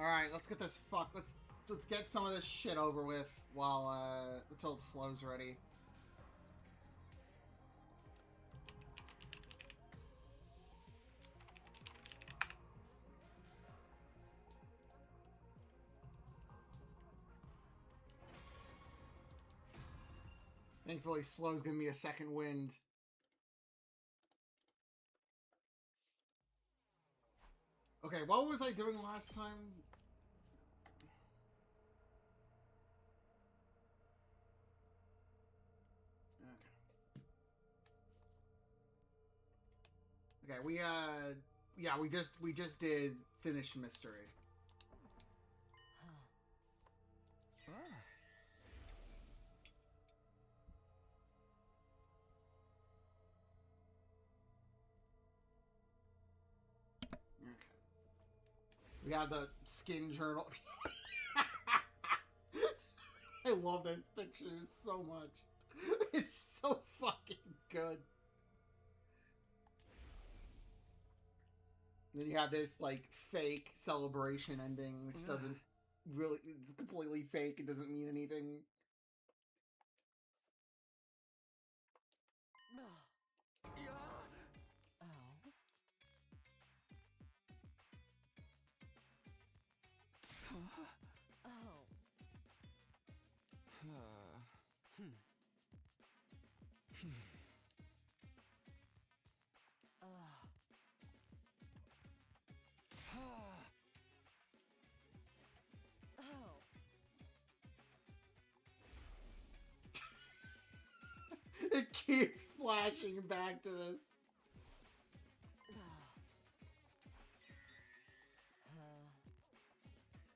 Alright, let's get this let's get some of this shit over with while until Slow's ready. Thankfully, Slow's giving me a second wind. Okay, what was I doing last time? Okay, yeah, we just did finish mystery. We got the skin journal. I love this picture so much. It's so fucking good. And then you have this, like, fake celebration ending, which doesn't really... It's completely fake. It doesn't mean anything. It keeps flashing back to this.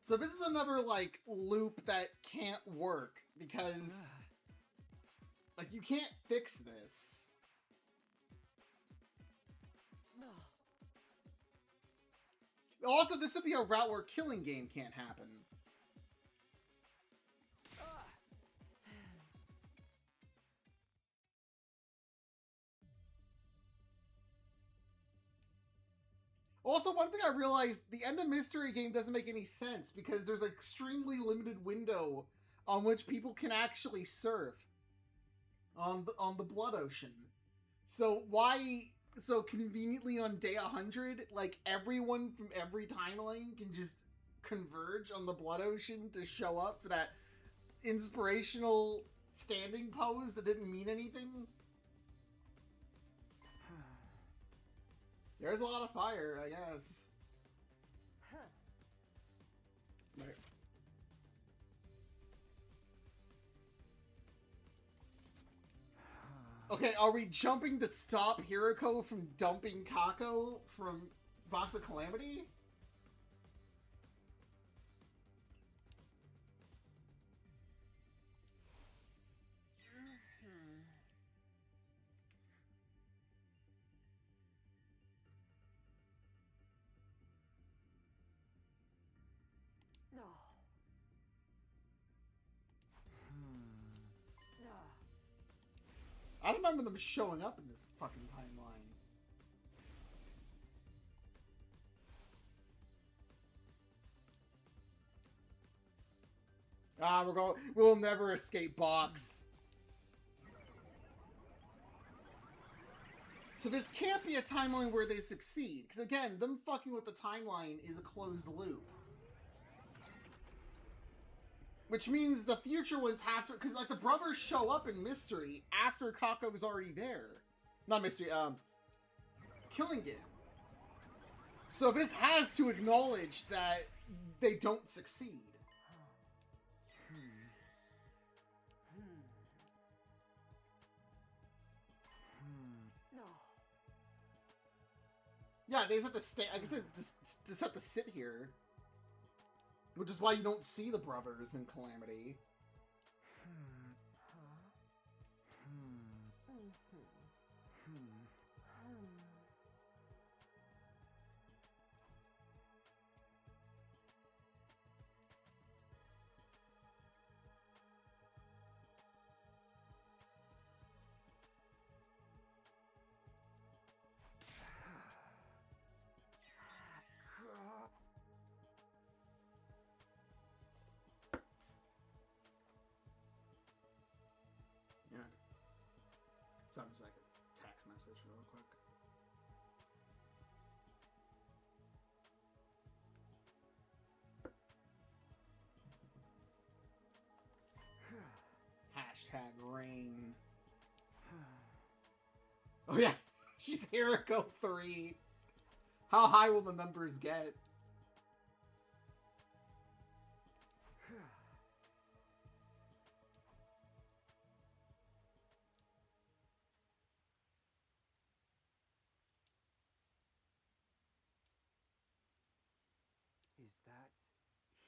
So this is another, like, loop that can't work, because, like, you can't fix this. Also, this would be a route where killing game can't happen. Also, one thing I realized, the end of Mystery Game doesn't make any sense, because there's an extremely limited window on which people can actually surf on the Blood Ocean. So why, so conveniently on day 100, like, everyone from every timeline can just converge on the Blood Ocean to show up for that inspirational standing pose that didn't mean anything? There's a lot of fire, I guess. Right. Okay, are we jumping to stop Hiroko from dumping Kako from Box of Calamity? I don't remember them showing up in this fucking timeline. Ah, we'll never escape Box. So this can't be a timeline where they succeed, because again, them fucking with the timeline is a closed loop. Which means the future ones have to, because like the brothers show up in Mystery after Kako was already there. Not Mystery, Killing Game. So this has to acknowledge that they don't succeed. Yeah, they just have to stay. I guess it's just have to sit here. Which is why you don't see the brothers in Calamity. So I'm just like a text message real quick. Hashtag rain. Oh yeah, she's Hiriko 3. How high will the numbers get? Is that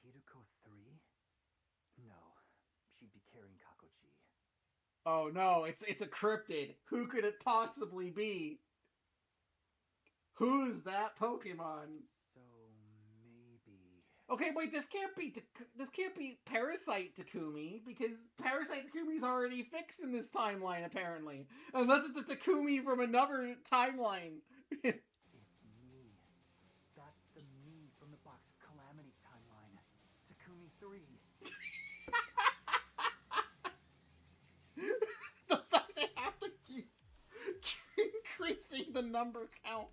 Hiriko 3? No, she'd be carrying Kakoji. Oh no, it's a cryptid. Who could it possibly be? Who's that Pokemon? So maybe. Okay, wait. This can't be Parasite Takumi because Parasite Takumi's already fixed in this timeline apparently, unless it's a Takumi from another timeline. It's me. That's the me from the Box of Calamity timeline. Takumi 3. The fact they have to keep increasing the number count.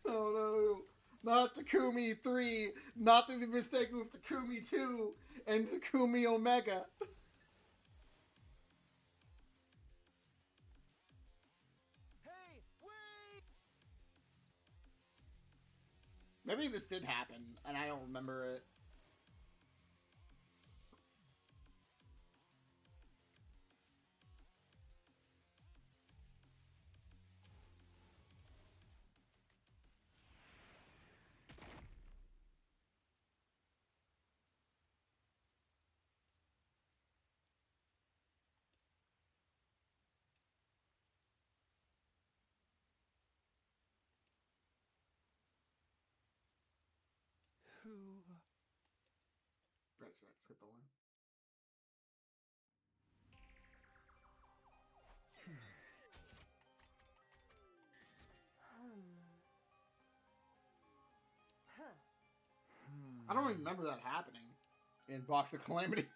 Oh no. Not Takumi 3, not to be mistaken with Takumi 2 and Takumi Omega. Hey, wait! Maybe this did happen, and I don't remember it. Who? Right, skip the one. I don't even remember that happening in Box of Calamity.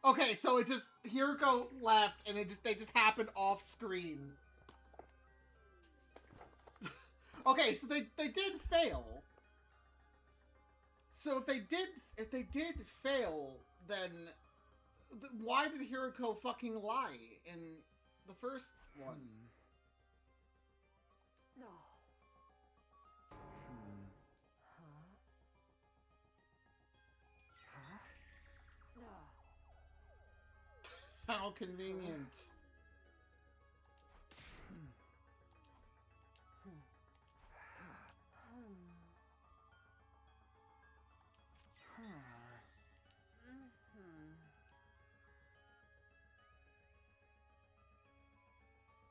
Okay, so it just Hiriko left, and they just happened off screen. Okay, so they did fail. So if they did fail, then why did Hiriko fucking lie in the first one? No. How convenient.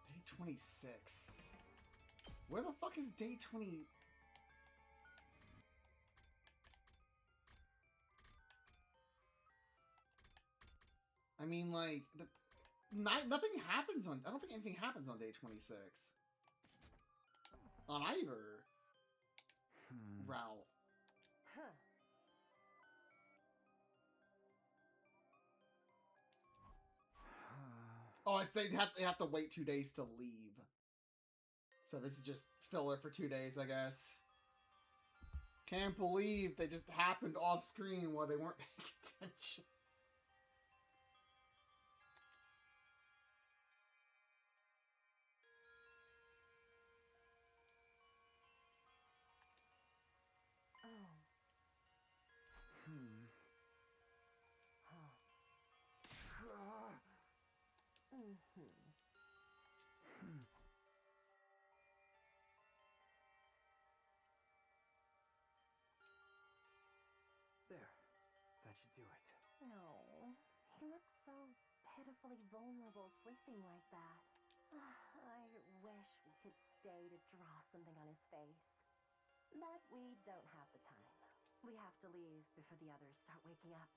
Day 26. Where the fuck is day 20? I mean, like, nothing happens on... I don't think anything happens on day 26. On either route. Oh, they have to wait 2 days to leave. So this is just filler for 2 days, I guess. Can't believe they just happened off screen while they weren't paying attention. There. That should do it. No, he looks so pitifully vulnerable sleeping like that. I wish we could stay to draw something on his face. But we don't have the time. We have to leave before the others start waking up.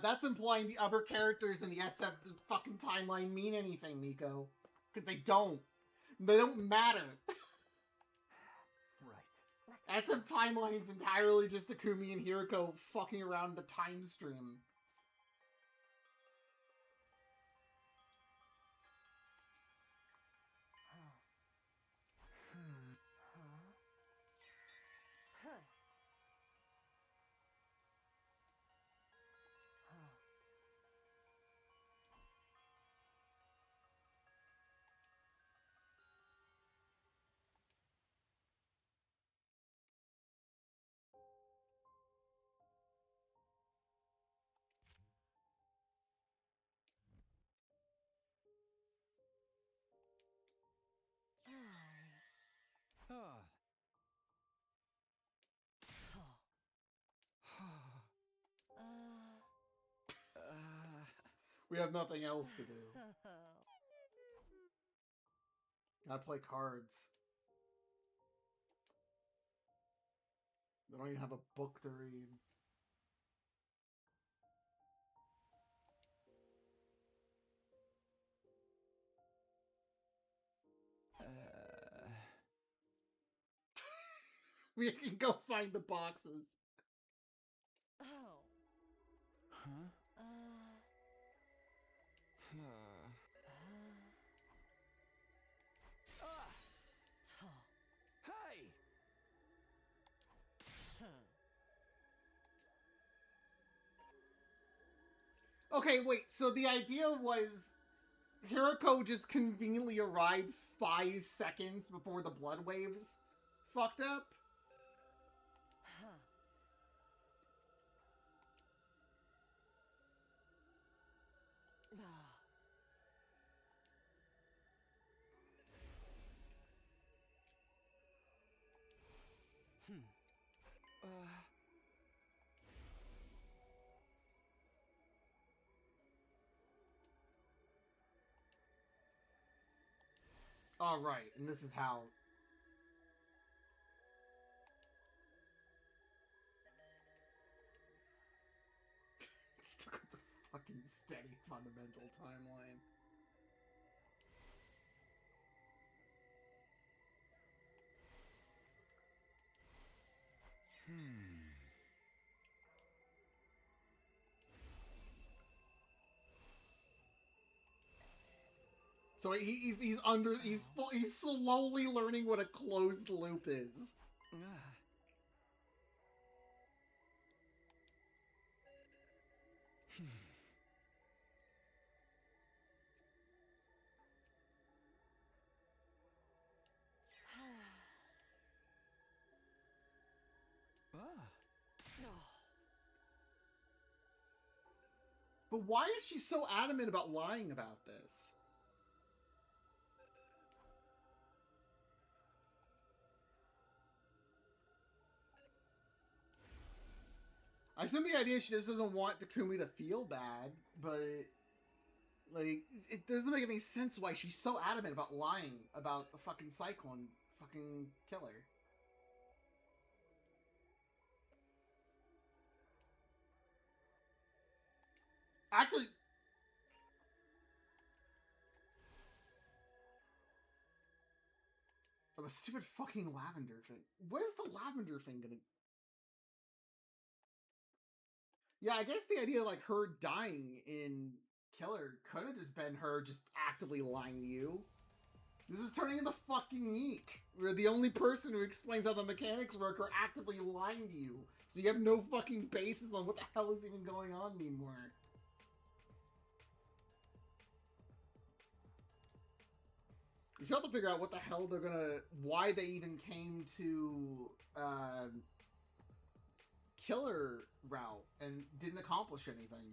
That's implying the other characters in the SF fucking timeline mean anything, Miko. Because they don't. They don't matter. SF Timeline's entirely just Takumi and Hiroko fucking around the time stream. We have nothing else to do. Gotta play cards. They don't even have a book to read. We can go find the boxes. Okay, wait, so the idea was Hiroko just conveniently arrived 5 seconds before the blood waves fucked up? Oh, right, and this is how... Stuck with the fucking steady fundamental timeline. So he's slowly learning what a closed loop is. But why is she so adamant about lying about this? I assume the idea is she just doesn't want Takumi to feel bad, but like it doesn't make any sense why she's so adamant about lying about the fucking cyclone fucking killer. Actually, oh, the stupid fucking lavender thing. What is the lavender thing gonna... Yeah, I guess the idea of like her dying in Killer could have just been her just actively lying to you. This is turning into fucking Eek, where the only person who explains how the mechanics work are actively lying to you. So you have no fucking basis on what the hell is even going on anymore. You still have to figure out what the hell they're gonna... Why they even came to... Killer route and didn't accomplish anything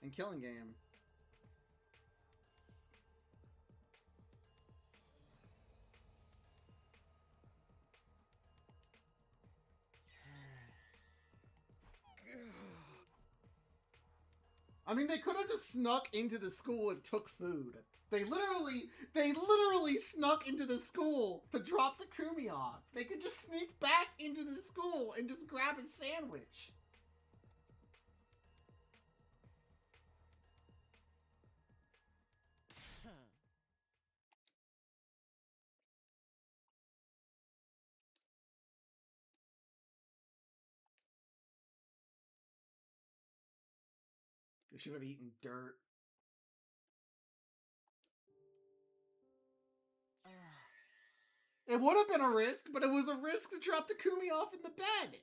in Killing Game. I mean, they could have just snuck into the school and took food. They literally snuck into the school to drop Takumi off. They could just sneak back into the school and just grab a sandwich. They should have eaten dirt. It would have been a risk, but it was a risk to drop Takumi off in the bed.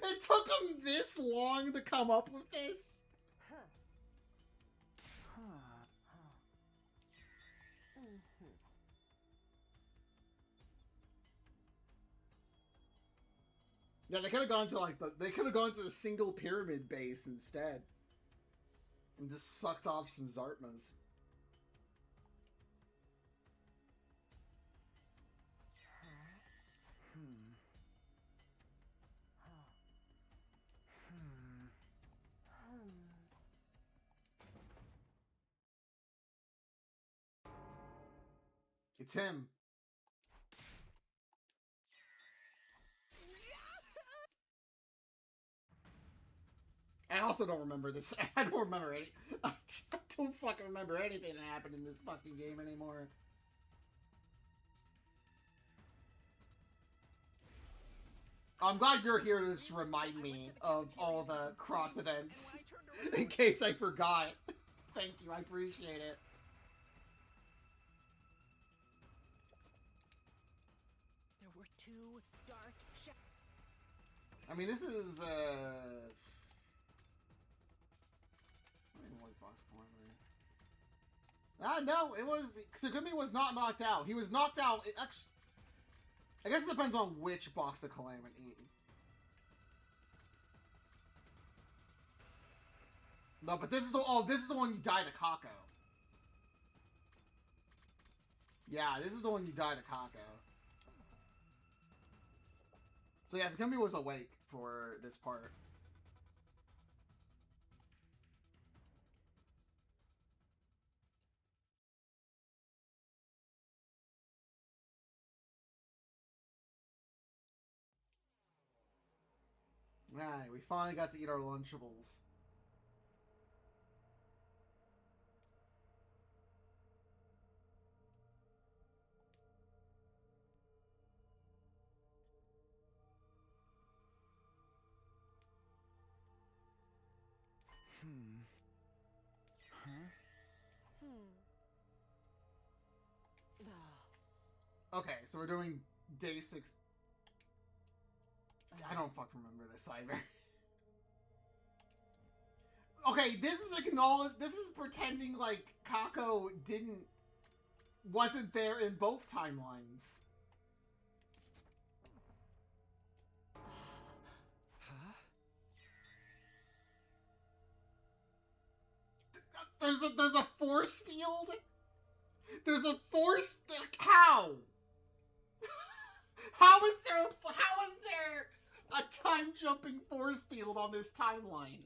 It took them this long to come up with this. Yeah, they could have gone to the single pyramid base instead, and just sucked off some Zartmas. It's him. I also don't remember this. I don't remember any. I don't fucking remember anything that happened in this fucking game anymore. I'm glad you're here to just remind me of all the cross events in case I forgot. Thank you, I appreciate it. There were two dark I mean, this is no, it was Takumi was not knocked out. He was knocked out. Actually, I guess it depends on which box of Calamity. No, but this is the one you die to Kako. Yeah, this is the one you die to Kako. So yeah, Takumi was awake for this part. Alright, we finally got to eat our Lunchables. Okay, so we're doing day 6. I don't fucking remember this either. Okay, this is pretending like Kako wasn't there in both timelines. There's a force field? There's a force... How? How is there a time-jumping force field on this timeline?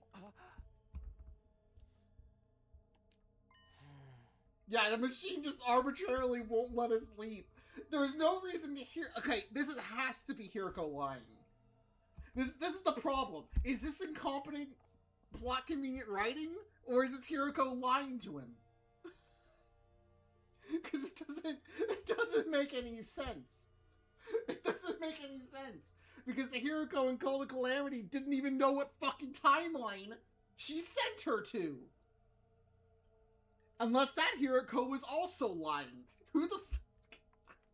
Yeah, the machine just arbitrarily won't let us leap. There's no reason to hear... Okay, this has to be Hiroko lying. This is the problem. Is this incompetent plot-convenient writing? Or is it Hiroko lying to him? Because it doesn't make any sense. It doesn't make any sense. Because the Hiroko in Call of Calamity didn't even know what fucking timeline she sent her to. Unless that Hiroko was also lying. Who the f...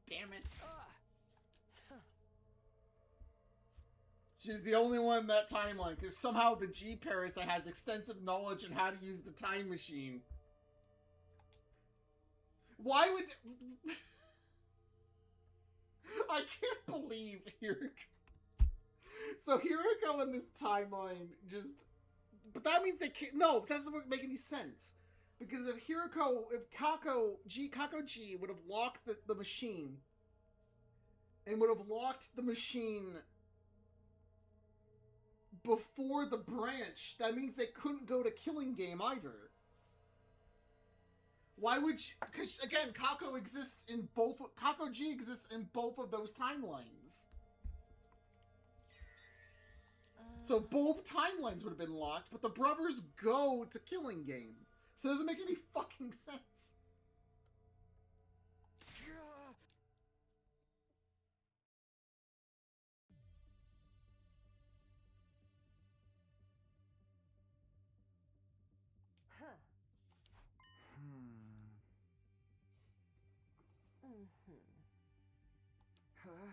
Damn it. She's the only one in that timeline, because somehow the G-Parasite has extensive knowledge on how to use the time machine. Why would... I can't believe Hiroko... So Hiroko in this timeline just... But that means they can't... No, that doesn't make any sense. Because if Kako G would have locked the machine, and would have locked the machine before the branch, that means they couldn't go to Killing Game either. Why would you? Because again, Kako exists in both. Kako G exists in both of those timelines. So both timelines would have been locked, but the brothers go to Killing Game. So it doesn't make any fucking sense. Huh. Huh?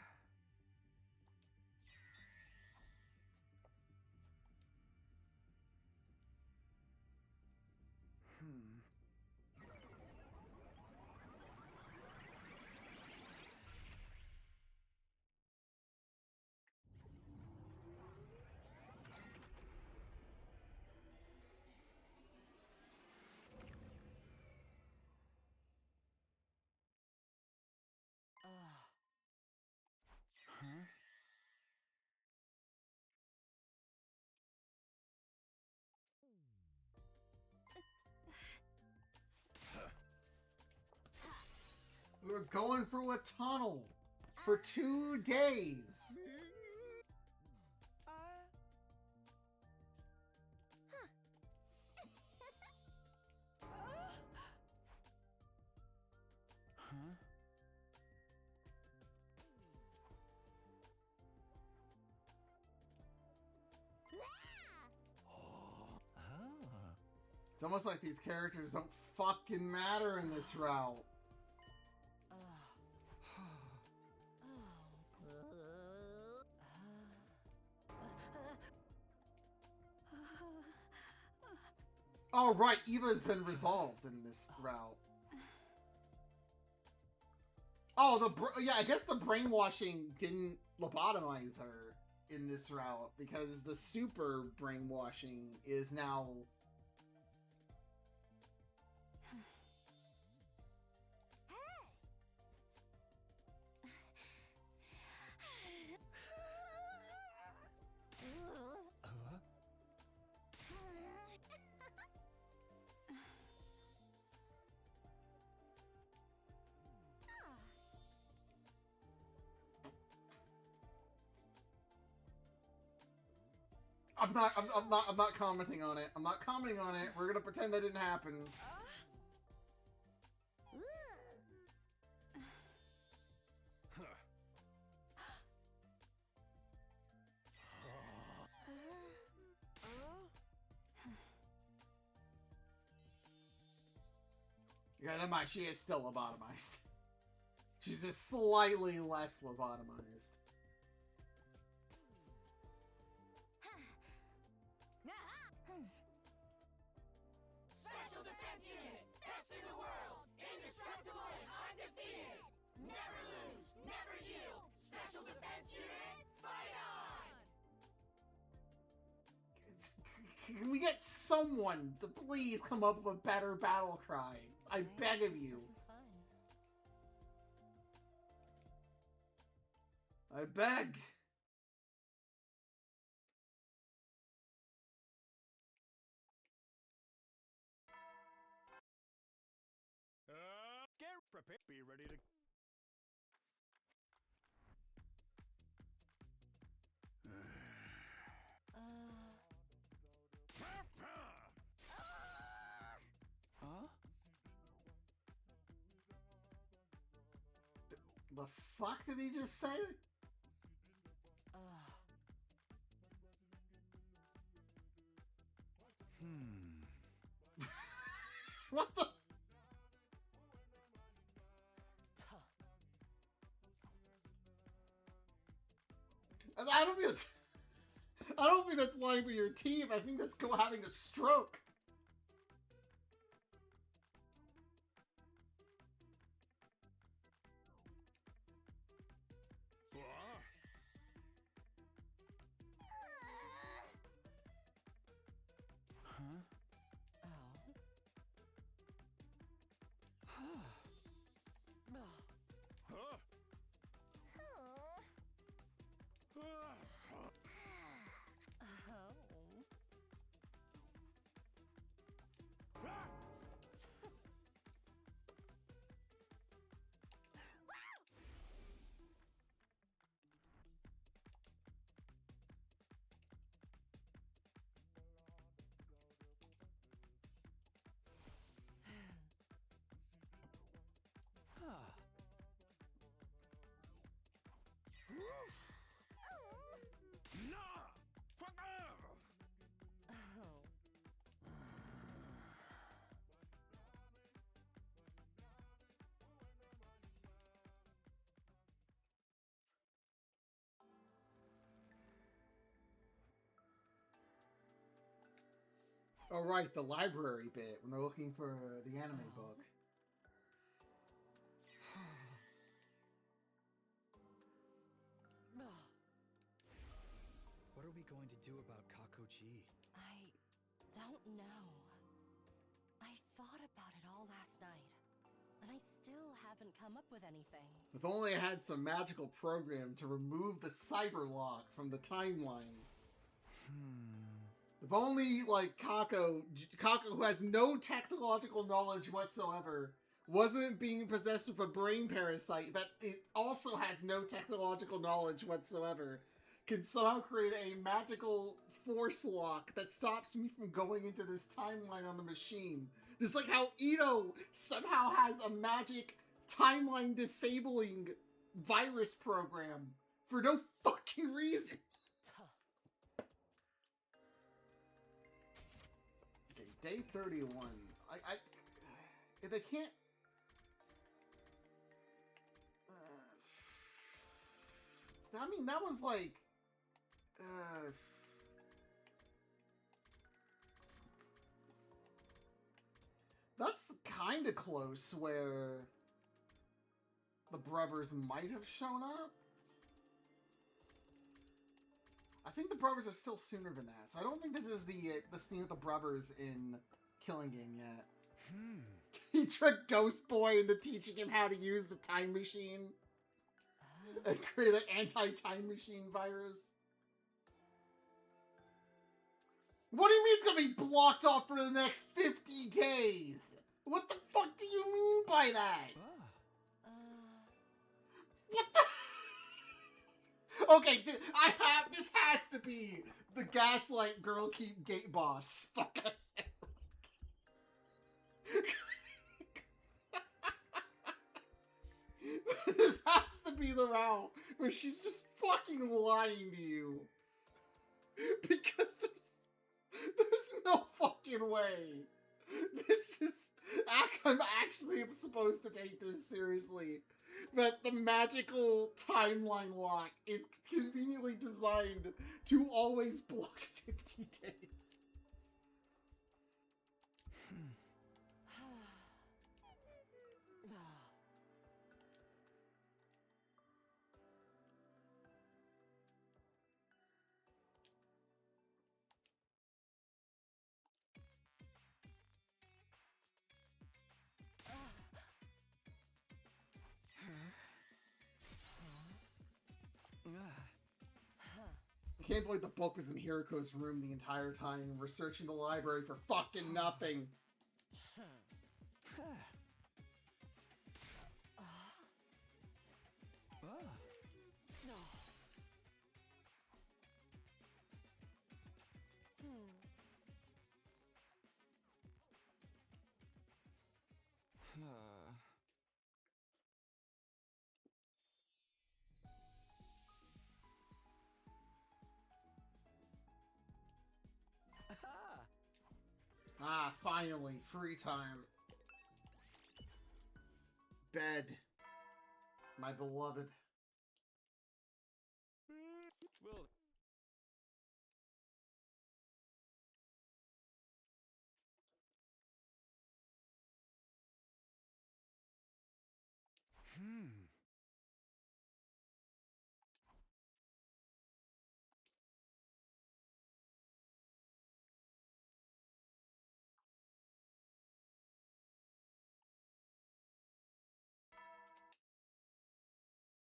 Huh? We were going through a tunnel for 2 days. Huh? It's almost like these characters don't fucking matter in this route. Oh, right. Eva's been resolved in this route. Oh, yeah, I guess the brainwashing didn't lobotomize her in this route because the super brainwashing is now... I'm not commenting on it. I'm not commenting on it. We're gonna pretend that didn't happen. Yeah, never mind. She is still lobotomized. She's just slightly less lobotomized. Special Defense Unit, best in the world, indestructible and undefeated. Never lose, never yield. Special Defense Unit, fight on! Can we get someone to please come up with a better battle cry? I beg of you. This is fun. I beg. Get prepared. Be ready to. Huh? The fuck did he just say? What the? I don't think that's. I don't think that's lying for your team. I think that's having a stroke. Huh? Oh, right, the library bit when they're looking for the anime book. What are we going to do about Kakoji? I don't know. I thought about it all last night, and I still haven't come up with anything. If only I had some magical program to remove the cyber lock from the timeline. If only, like, Kako, who has no technological knowledge whatsoever, wasn't being possessed with a brain parasite that it also has no technological knowledge whatsoever, can somehow create a magical force lock that stops me from going into this timeline on the machine. Just like how Ito somehow has a magic timeline disabling virus program for no fucking reason. Okay, day 31. If they can't... I mean, that was like... that's kind of close where the brothers might have shown up. I think the brothers are still sooner than that, so I don't think this is the scene with the brothers in Killing Game yet. He tricked Ghost Boy into teaching him how to use the time machine and create an anti-time machine virus. What do you mean it's gonna be blocked off for the next 50 days? What the fuck do you mean by that? What the? Okay, this has to be the Gaslight Girl Keep Gate boss. Fuck I said. This has to be the route where she's just fucking lying to you. Because there's no fucking way. This is... I'm actually supposed to take this seriously. But the magical timeline lock is conveniently designed to always block 50 days. I can't believe the book was in Hiriko's room the entire time and we're searching the library for fucking nothing. Ah, finally, free time. Bed. My beloved.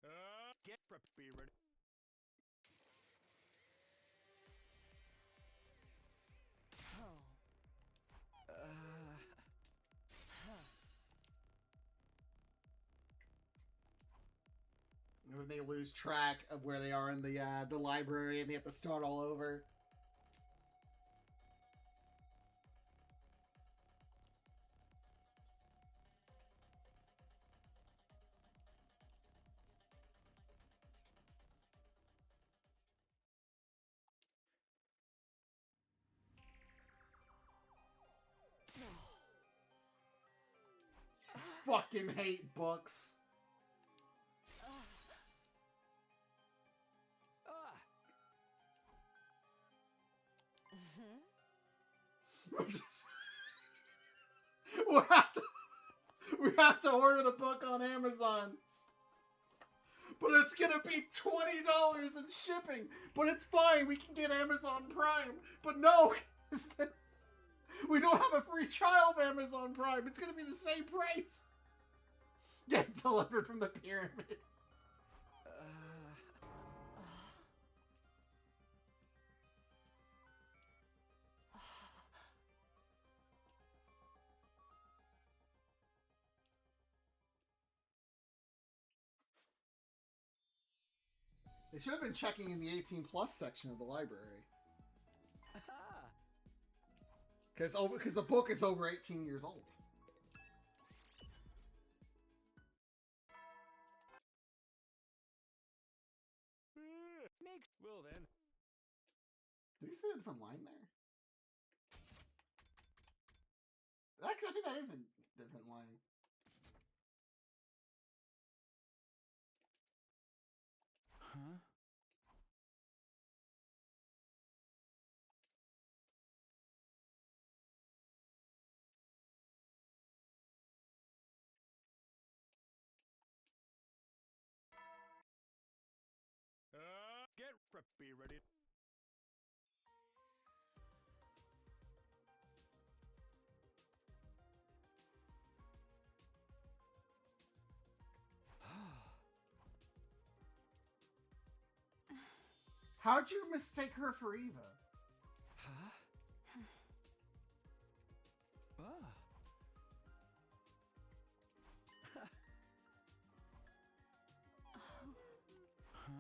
Well, get prepared. When they lose track of where they are in the library and they have to start all over. Fucking hate books. we have to order the book on Amazon. But it's gonna be $20 in shipping. But it's fine, we can get Amazon Prime. But no, we don't have a free trial of Amazon Prime. It's gonna be the same price. Get delivered from the pyramid. They should have been checking in the 18 plus section of the library. Because the book is over 18 years old. Well then. Did he say a different line there? Actually, I think that is a different line. Huh? Be ready. How'd you mistake her for Eva? Huh? Huh?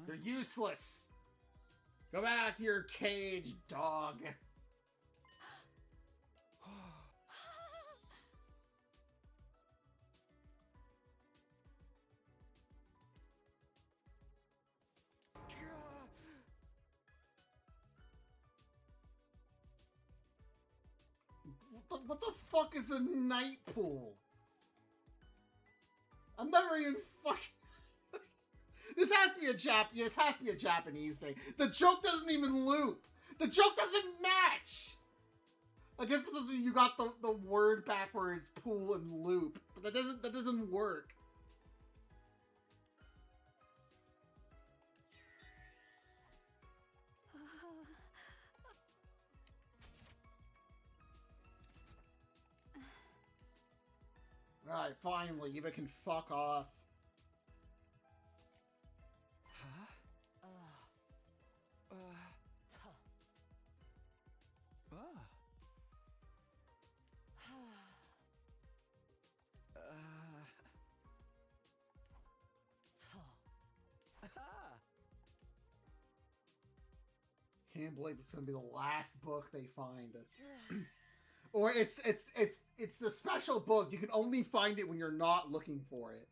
You're useless. Go back to your cage, dog. What the fuck is a night pool? I'm never even fucking... This has to be a Japanese thing. The joke doesn't even loop. The joke doesn't match. I guess this is when you got the word backwards, pool and loop, but that doesn't work. Alright, finally, Eva can fuck off. Can't believe it's gonna be the last book they find. Or it's the special book. You can only find it when you're not looking for it.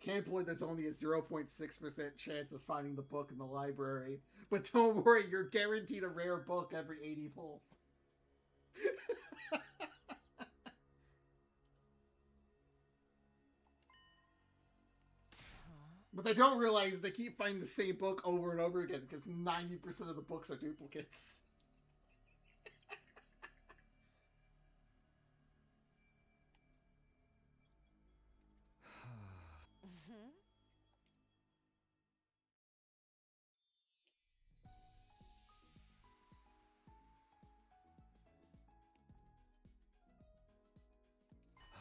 Can't believe there's only a 0.6% chance of finding the book in the library. But don't worry, you're guaranteed a rare book every 80 pulls. But they don't realize they keep finding the same book over and over again because 90% of the books are duplicates.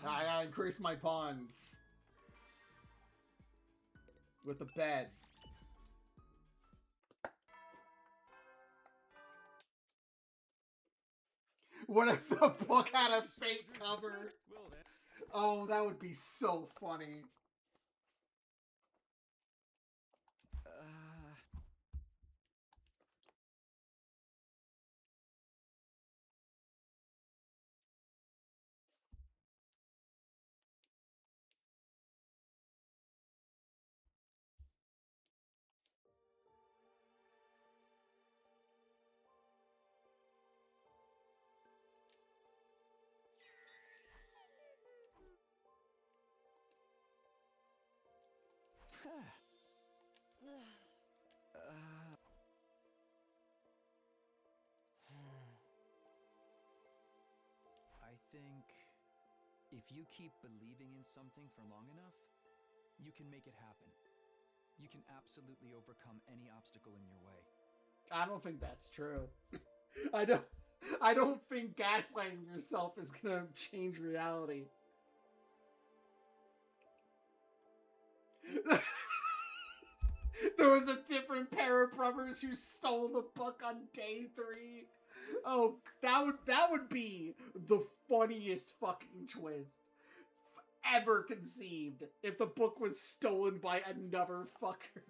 I gotta increase my pawns. With the bed. What if the book had a fake cover? Well then. Oh, that would be so funny. If you keep believing in something for long enough, you can make it happen. You can absolutely overcome any obstacle in your way. I don't think that's true. I don't think gaslighting yourself is gonna change reality. There was a different pair of brothers who stole the book on day 3. Oh, that would be the funniest fucking twist ever conceived if the book was stolen by another fucker.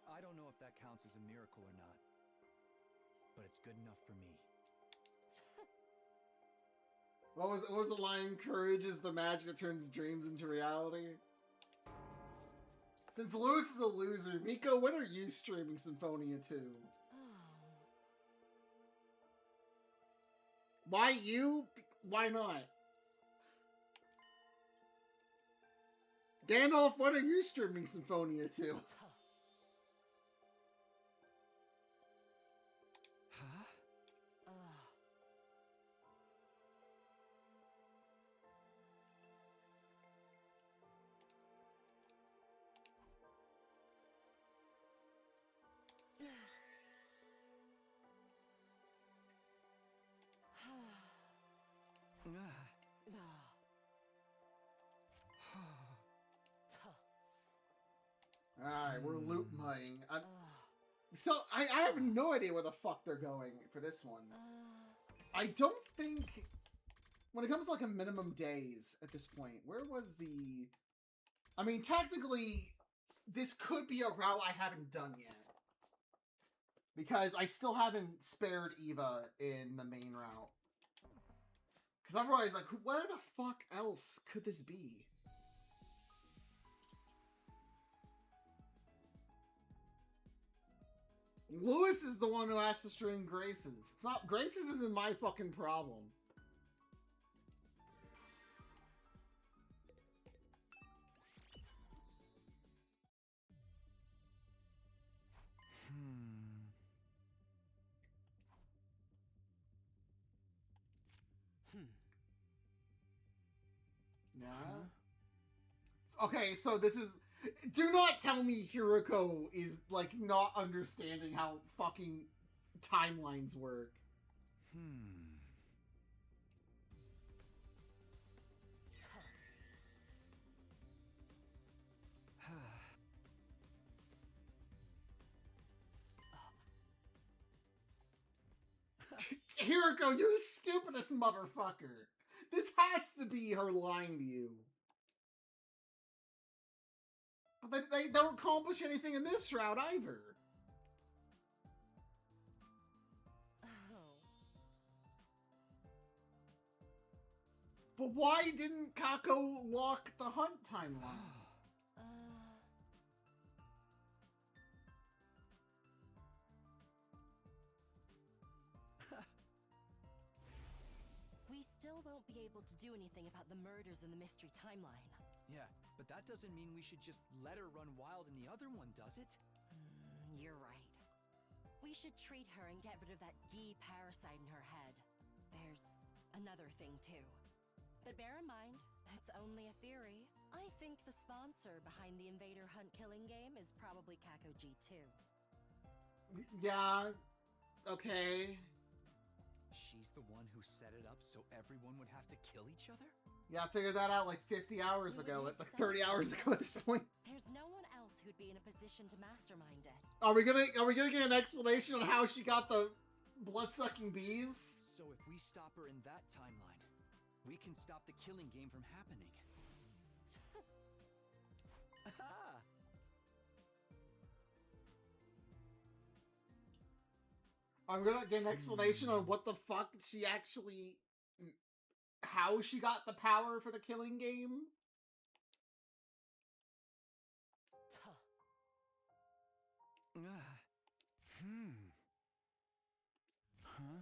I don't know if that counts as a miracle or not, but it's good enough for me. What was the line? Courage is the magic that turns dreams into reality. Since Lewis is a loser, Miko, when are you streaming Symphonia 2? Why you? Why not? Gandalf, when are you streaming Symphonia 2? Huh? Alright, we're loot muddying. So, I have no idea where the fuck they're going for this one. I don't think... When it comes to like a minimum days at this point, where was the... I mean, technically, this could be a route I haven't done yet. Because I still haven't spared Eva in the main route. Because I'm always like, where the fuck else could this be? Lewis is the one who has to stream Graces. It's not Graces isn't my fucking problem. Yeah. Okay, so this is. Do not tell me Hiroko is like not understanding how fucking timelines work. Hiroko, you're the stupidest motherfucker. This has to be her lying to you. But they don't accomplish anything in this route either. But why didn't Kako lock the hunt timeline? We still won't be able to do anything about the murders in the mystery timeline. Yeah, but that doesn't mean we should just let her run wild in the other one, does it? You're right. We should treat her and get rid of that Gi parasite in her head. There's another thing, too. But bear in mind, it's only a theory. I think the sponsor behind the Invader Hunt killing game is probably Kako G, too. Yeah, okay. She's the one who set it up so everyone would have to kill each other? Yeah, I figured that out like 50 hours ago, like 30 hours ago at this point. There's no one else who'd be in a position to mastermind it. Are we gonna get an explanation on how she got the blood-sucking bees? So if we stop her in that timeline, we can stop the killing game from happening. I'm gonna get an explanation on what the fuck she actually... How she got the power for the killing game? Huh?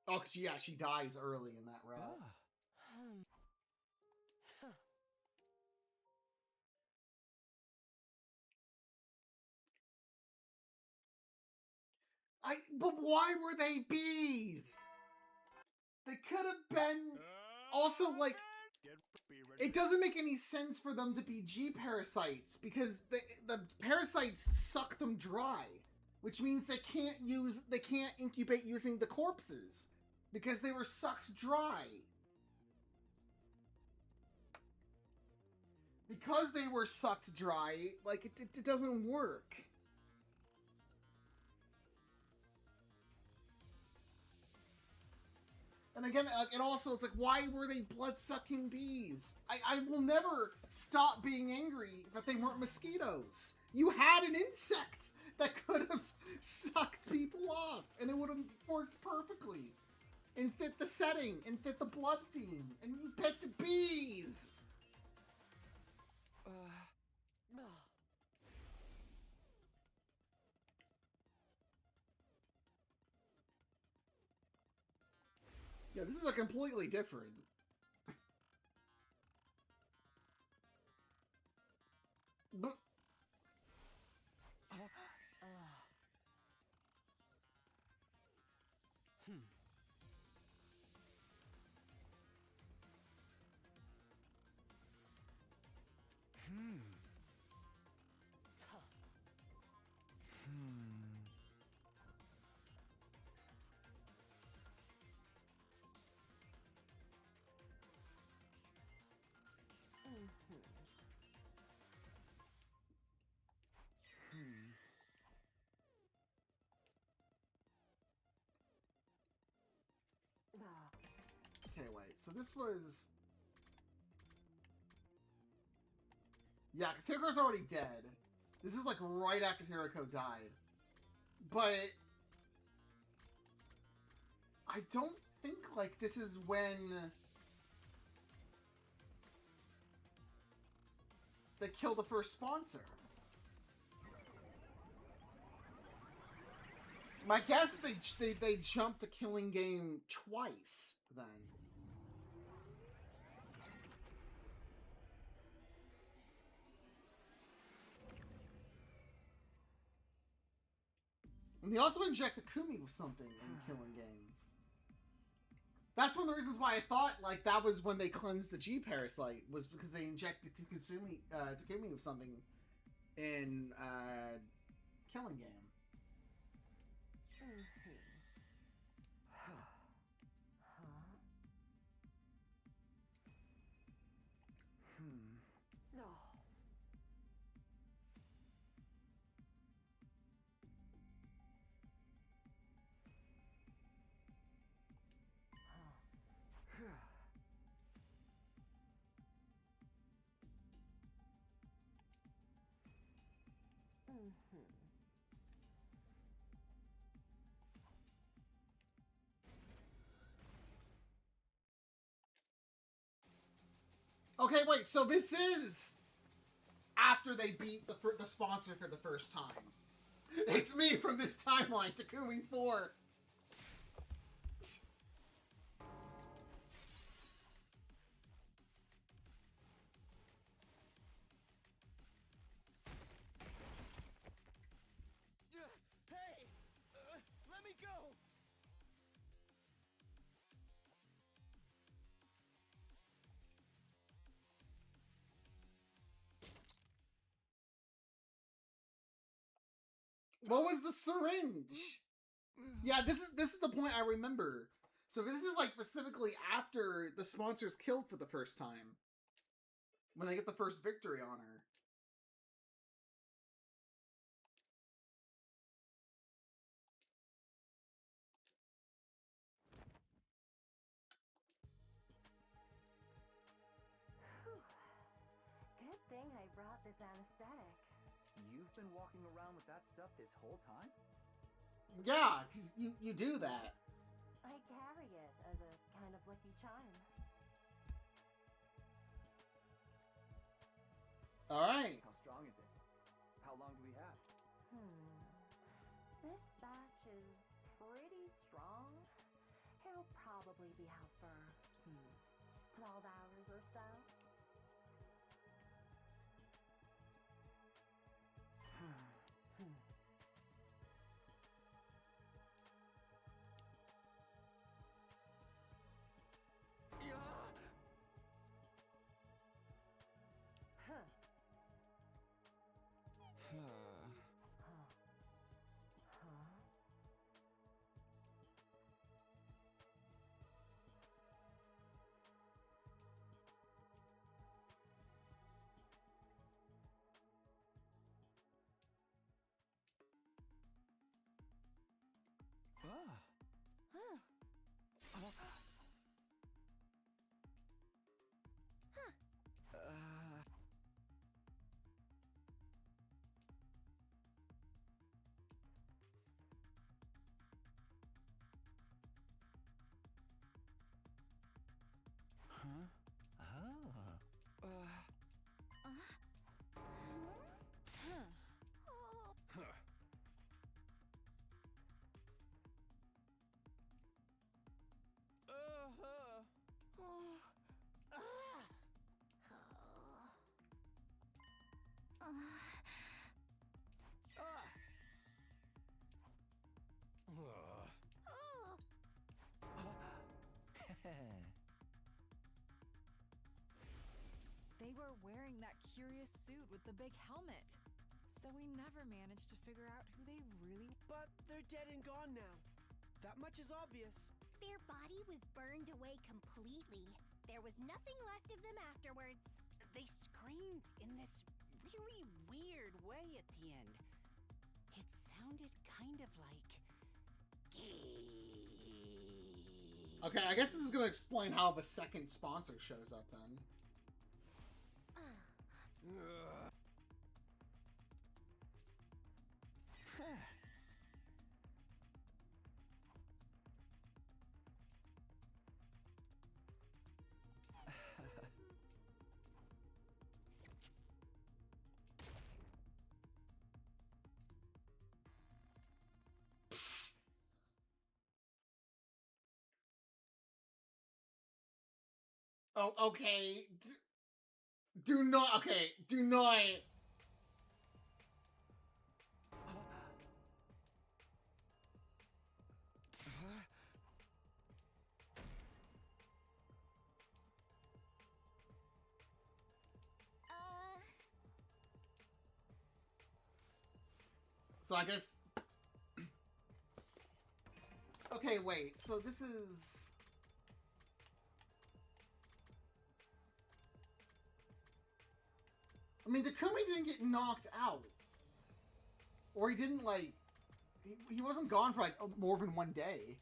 Oh, 'cause yeah, she dies early in that route. But why were they bees? They could have been. Also, like, it doesn't make any sense for them to be G parasites because the parasites suck them dry, which means they can't incubate using the corpses because they were sucked dry. Because they were sucked dry, like, it doesn't work. And again, and also, it's like, why were they blood-sucking bees? I will never stop being angry that they weren't mosquitoes. You had an insect that could have sucked people off, and it would have worked perfectly. And fit the setting, and fit the blood theme, and you picked bees! Yeah, this is a completely different. But okay, wait. So this was. Yeah, because Hiriko's already dead. This is like right after Hiriko died. But I don't think like this is when they kill the first sponsor. My guess they jumped the killing game twice then. And they also inject Akumi with something in Killing Game. That's one of the reasons why I thought like that was when they cleansed the G parasite, was because they injected Takumi with something in Killing Game. Okay, wait, so this is after they beat the sponsor for the first time. It's me from this timeline, Takumi 4. Hey! Let me go! What was the syringe? Yeah, this is the point I remember. So this is like specifically after the sponsor's killed for the first time. When they get the first victory on her. Good thing I brought this anesthetic. You've been walking around with that stuff this whole time? Yeah, 'cause you do that. I carry it as a kind of lucky charm. Alright. How strong is it? How long do we have? This batch is pretty strong. It'll probably be out for 12 hours or so. were wearing that curious suit with the big helmet. So we never managed to figure out who they really were. But they're dead and gone now. That much is obvious. Their body was burned away completely. There was nothing left of them afterwards. They screamed in this really weird way at the end. It sounded kind of like... Okay, I guess this is gonna explain how the second sponsor shows up then. Oh, okay. Do not. Okay, do not. So I guess. Okay, wait. So this is. I mean, Takumi didn't get knocked out. Or he didn't, like... He wasn't gone for, like, more than one day.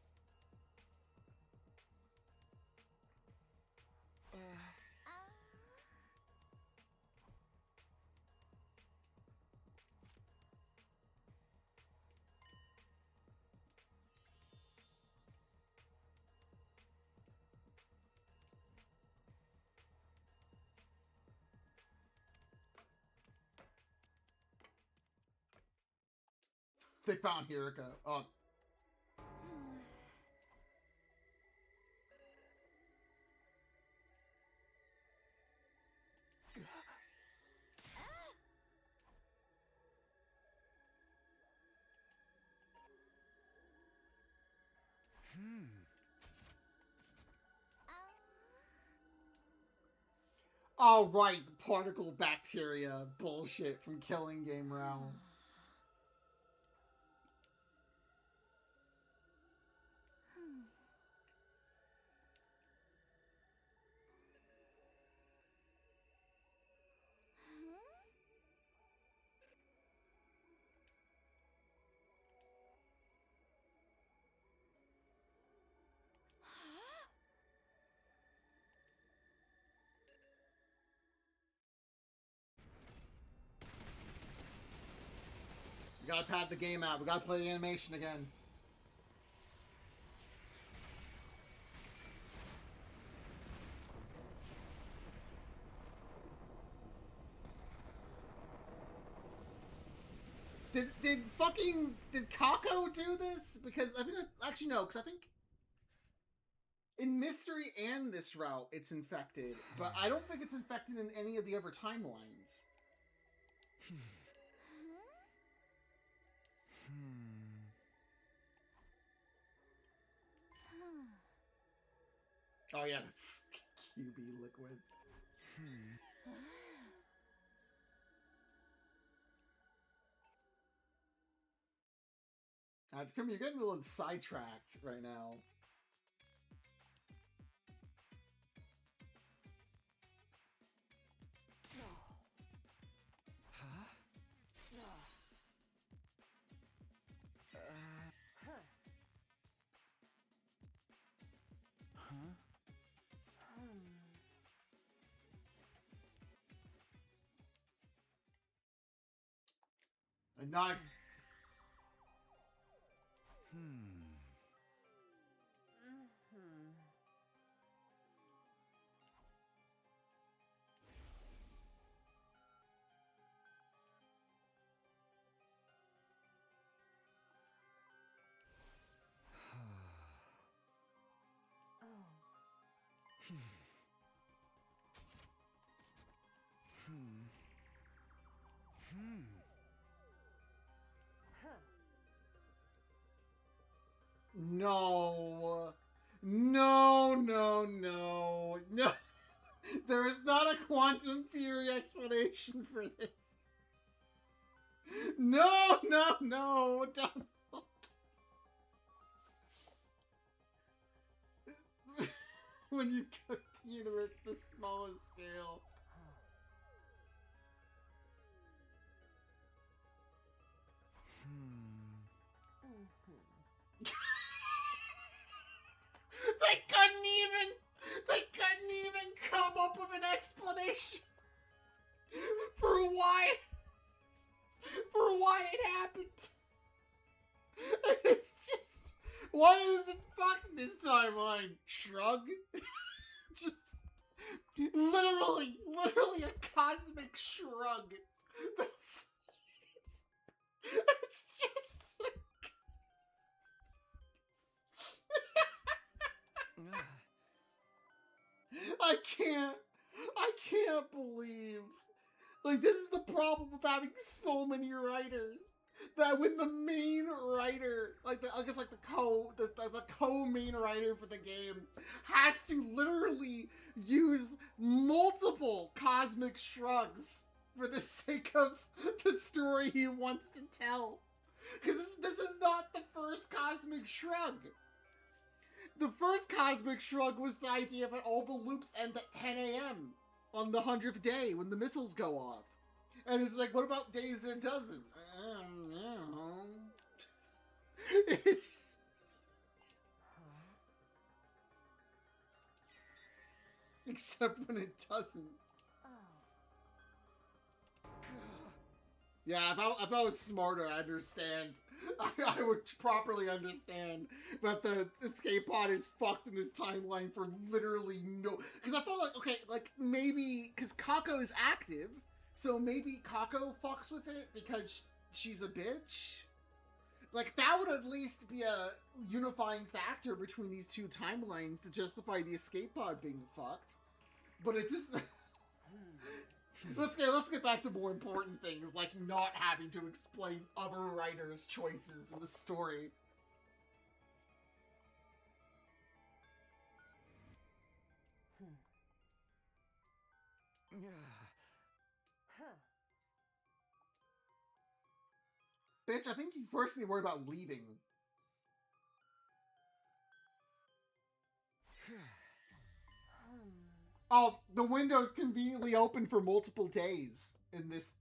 They found Hirika. Oh. Oh, right. The particle bacteria bullshit from Killing Game Realm. We gotta pad the game out. We gotta play the animation again. Did Kako do this? Because I think actually no, because I think in Mystery and this route it's infected, but I don't think it's infected in any of the other timelines. Oh yeah, the QB liquid. You're getting a little sidetracked right now. And not No. No. There is not a quantum theory explanation for this. No, no, no, don't. When you cook the universe to the smallest scale. They couldn't even come up with an explanation for why it happened. It's just, why is it fucked this timeline? Shrug? Just literally a cosmic shrug. It's just I can't believe, like, this is the problem with having so many writers, that when the main writer, like the co-main writer for the game has to literally use multiple cosmic shrugs for the sake of the story he wants to tell. Because this is not the first cosmic shrug. The first cosmic shrug was the idea that all the loops end at 10 a.m. on the 100th day when the missiles go off. And it's like, what about days that it doesn't? I don't know. It's... Except when it doesn't. Yeah, if I was smarter, I understand. I would properly understand that the escape pod is fucked in this timeline for literally no... Because I felt like, okay, like, maybe... Because Kako is active, so maybe Kako fucks with it because she's a bitch? Like, that would at least be a unifying factor between these two timelines to justify the escape pod being fucked. But it's just... Let's get back to more important things, like not having to explain other writers' choices in the story. Bitch, I think you first need to worry about leaving. Oh, the window's conveniently open for multiple days in this.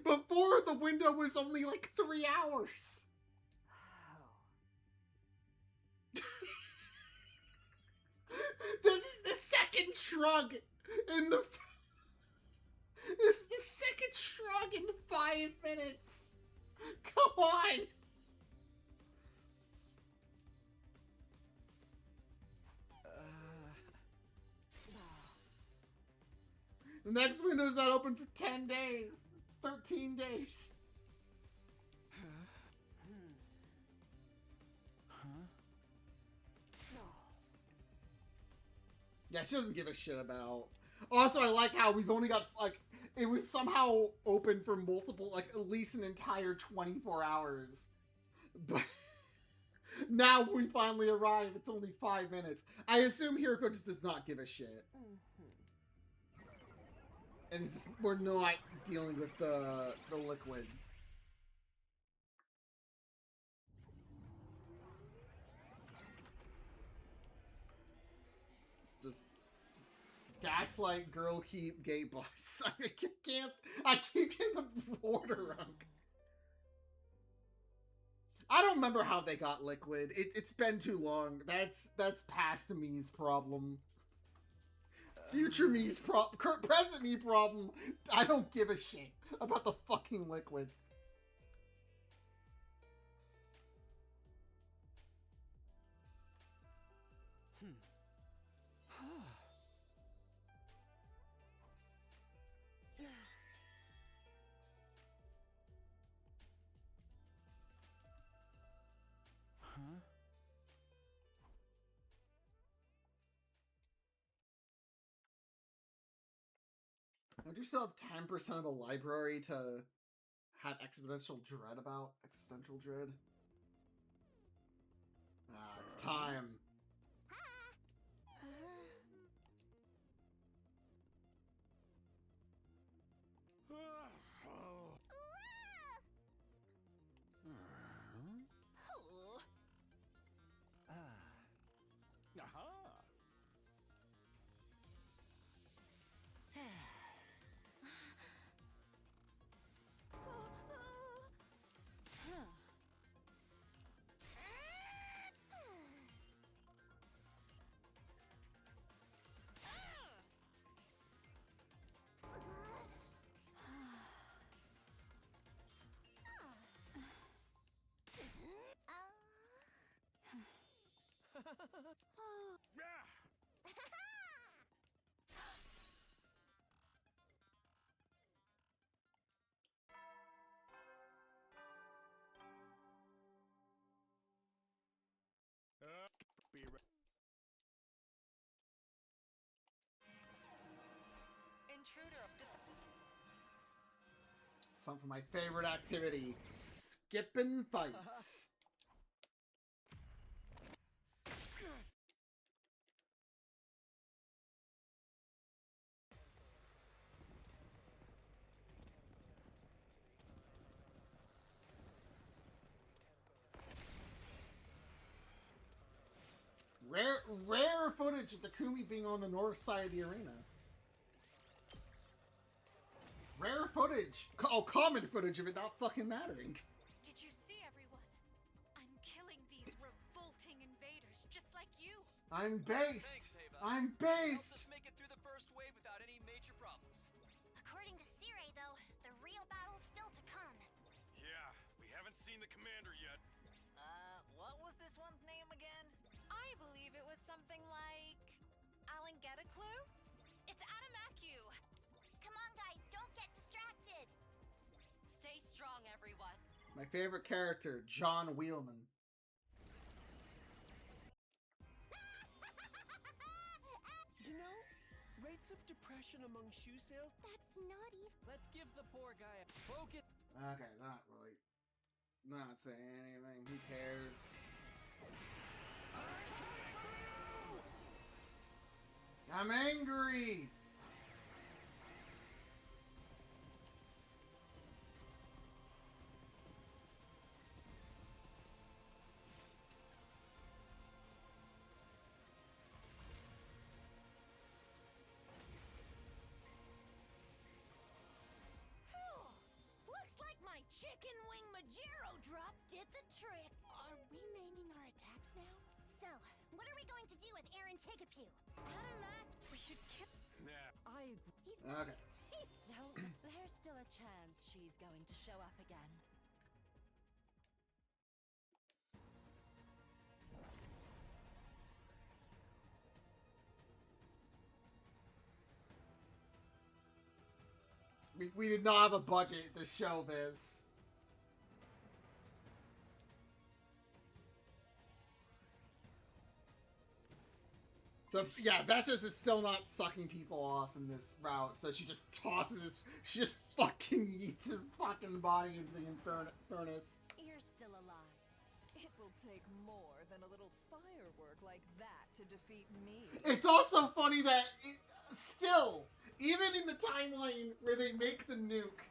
Before, the window was only like 3 hours. This is the second shrug in the... This is the second shrug in 5 minutes. Come on. The next window's not open for 10 days. 13 days. Yeah, she doesn't give a shit about. Also, I like how we've only got, like, it was somehow open for multiple, like, at least an entire 24 hours. But now we finally arrive. It's only 5 minutes. I assume Hiroko just does not give a shit. And it's just, we're not dealing with the liquid. It's just gaslight, girl keep, gay boss. I keep getting the order wrong. I don't remember how they got liquid. It's been too long. That's past me's problem. Future me's present me problem. I don't give a shit about the fucking liquid. Don't you still have 10% of a library to have exponential dread about? Existential dread? Ah, it's time. Yeah. Be ready. Intruder of Something for my favorite activity. Skipping fights. Rare footage of Takumi being on the north side of the arena. Rare footage. Oh, common footage of it not fucking mattering. Did you see, everyone? I'm killing these revolting invaders just like you. I'm based. Thanks, Ava. I'm Helped us based. make it through the first wave without any major problems. According to Sire, though, the real battle's still to come. Yeah, we haven't seen the commander yet. What was this one's name again? I believe it was something like Alan get a clue? It's Adamacu. Come on, guys, don't get distracted. Stay strong, everyone. My favorite character, John Wheelman. You know, rates of depression among shoe sales. That's not even. Let's give the poor guy a focus. Okay, not really. Not saying anything. Who cares? I'm angry. Looks like my chicken wing Majero drop did the trick. Are we naming our attacks now? So, what are we going to do with Aaron Tigapew? We should kill. Nah. I agree. He's not. Okay. Don't. There's still a chance she's going to show up again. We did not have a budget to show this. So yeah, Vestris is still not sucking people off in this route, so she just tosses his, she just fucking yeets his fucking body into the furnace. You're still alive. It will take more than a little firework like that to defeat me. It's also funny that still, even in the timeline where they make the nuke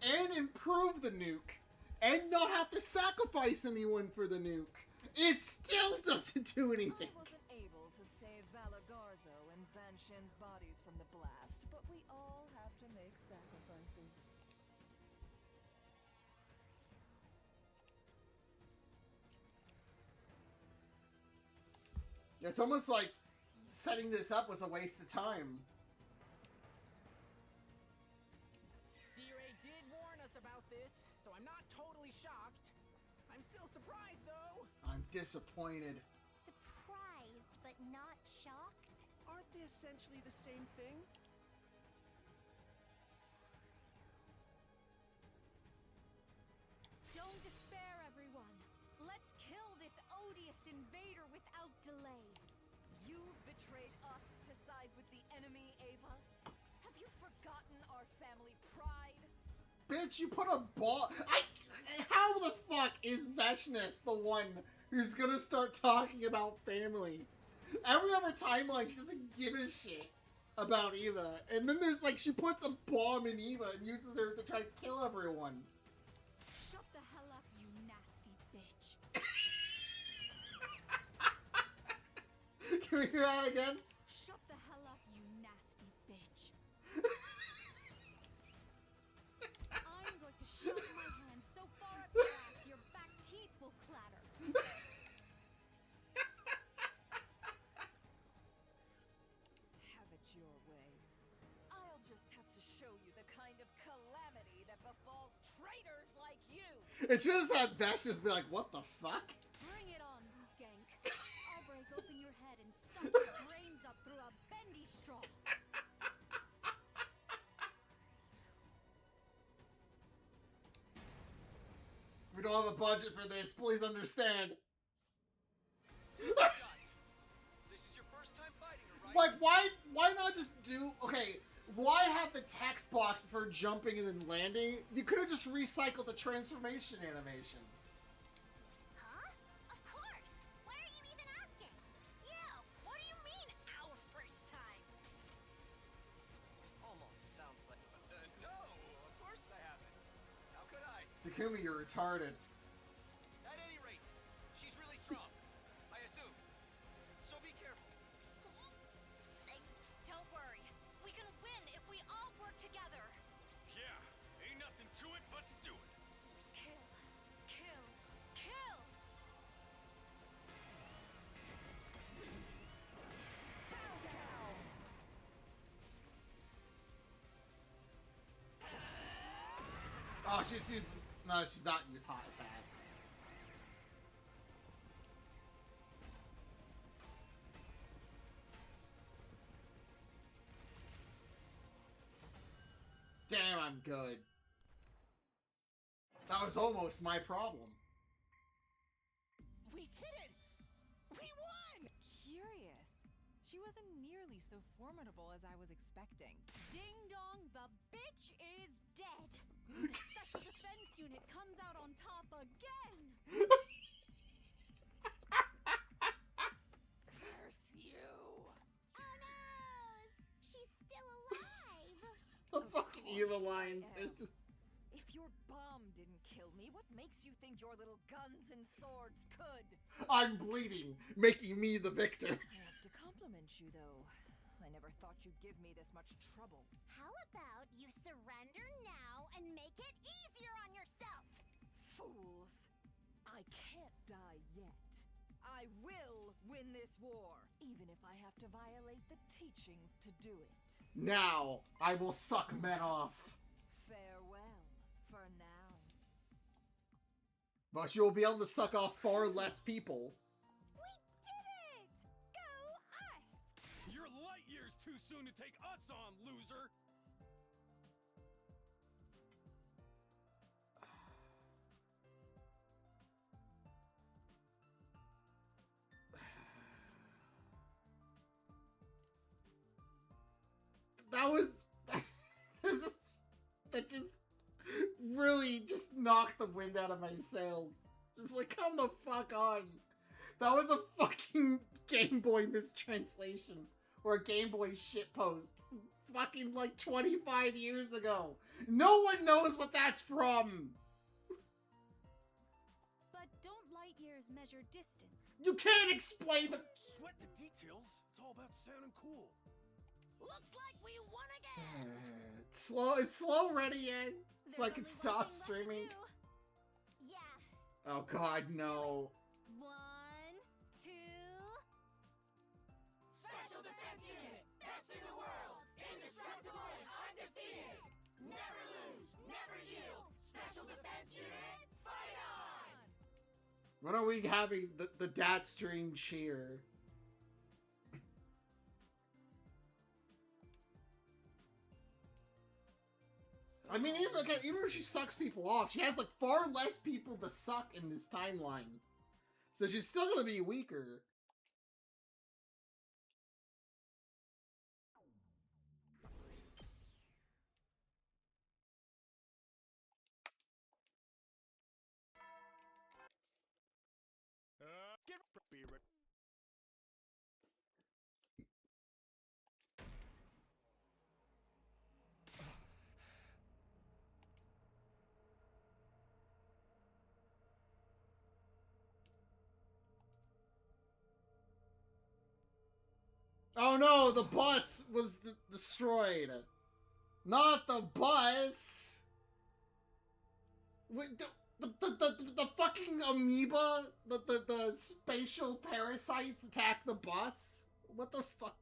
and improve the nuke and not have to sacrifice anyone for the nuke, it still doesn't do anything. I wasn't able to save Valagarzo and Zanshin's bodies from the blast, but we all have to make sacrifices. It's almost like setting this up was a waste of time. Sire did warn us about this, so I'm not totally shocked. I'm still surprised, though. I'm disappointed. Surprised, but not shocked? Aren't they essentially the same thing? Don't despair, everyone. Let's kill this odious invader without delay. You've betrayed us to side with the enemy, Ava. Have you forgotten our family pride? Bitch, you put a ball. How the fuck is Vestris the one who's gonna start talking about family? Every other timeline, she doesn't give a shit about Eva. And then there's like, she puts a bomb in Eva and uses her to try to kill everyone. Shut the hell up, you nasty bitch. Can we hear that again? Shut the hell up, you nasty bitch. I'm going to shove my hand so far up your ass your back teeth will clatter. Have it your way. I'll just have to show you the kind of calamity that befalls traitors like you. It should have had Vestris be like, what the fuck? Bring it on, skank. I'll break open your head suck your brains up through a bendy straw. We don't have a budget for this. Please understand. Guys, this is your first time fighting her, right? Like, why not just do... Okay, why have the text box for jumping and then landing? You could have just recycled the transformation animation. Huh? Of course! Why are you even asking? Yeah, what do you mean, our first time? Almost sounds like no, of course I haven't. How could I? Takumi, you're retarded. At any rate, she's really strong. I assume. So be careful. Thanks. Don't worry. We can win if we all work together. Yeah, ain't nothing to it but to do it. Kill. Kill. Kill! Bow down! Oh, she's used... No, she's not used hot attack. Damn, I'm good. That was almost my problem. We did it! We won! Curious. She wasn't nearly so formidable as I was expecting. Ding dong, the bitch is dead. The special defense unit comes out on top again. Curse you! Oh no! She's still alive! The fucking evil lines. It's just... If your bomb didn't kill me, what makes you think your little guns and swords could? I'm bleeding, making me the victor. I have to compliment you, though. I never thought you'd give me this much trouble. How about you surrender now and make it easier on yourself? Fools! I can't die yet. I will win this war, even if I have to violate the teachings to do it. Now, I will suck men off. Farewell, for now. But you will be able to suck off far less people. We did it! Go us! You're light years too soon to take us on, loser. That was... There's this... That just... Really just knocked the wind out of my sails. Just like, come the fuck on. That was a fucking Game Boy mistranslation. Or a Game Boy shitpost. Fucking like 25 years ago. No one knows what that's from. But don't light years measure distance? You can't explain the... Sweat the details. It's all about sounding cool. Looks like we won again! Is slow ready yet? So I There's can only stop one thing left to streaming? do. Yeah. Oh god, no. 1, 2... Special Defense Unit, best in the world, indestructible and undefeated. Never lose, never yield. Special Defense Unit, fight on! When are we having the Datstream cheer? I mean, even if she sucks people off, she has like far less people to suck in this timeline. So she's still gonna be weaker. Be right. Oh no, the bus was destroyed. Not the bus. Wait, the fucking amoeba, the spatial parasites attack the bus? What the fuck?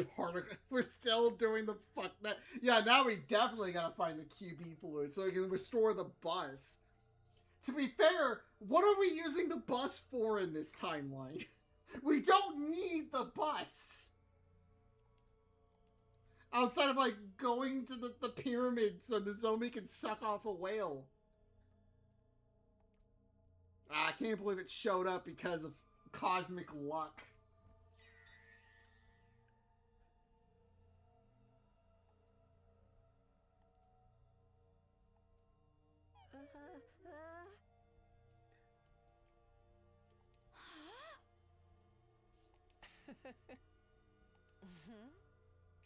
particle. We're still doing the fuck that. Yeah, now we definitely gotta find the QB fluid so we can restore the bus. To be fair, what are we using the bus for in this timeline? We don't need the bus. Outside of, like, going to the pyramid so Nozomi can suck off a whale. I can't believe it showed up because of cosmic luck.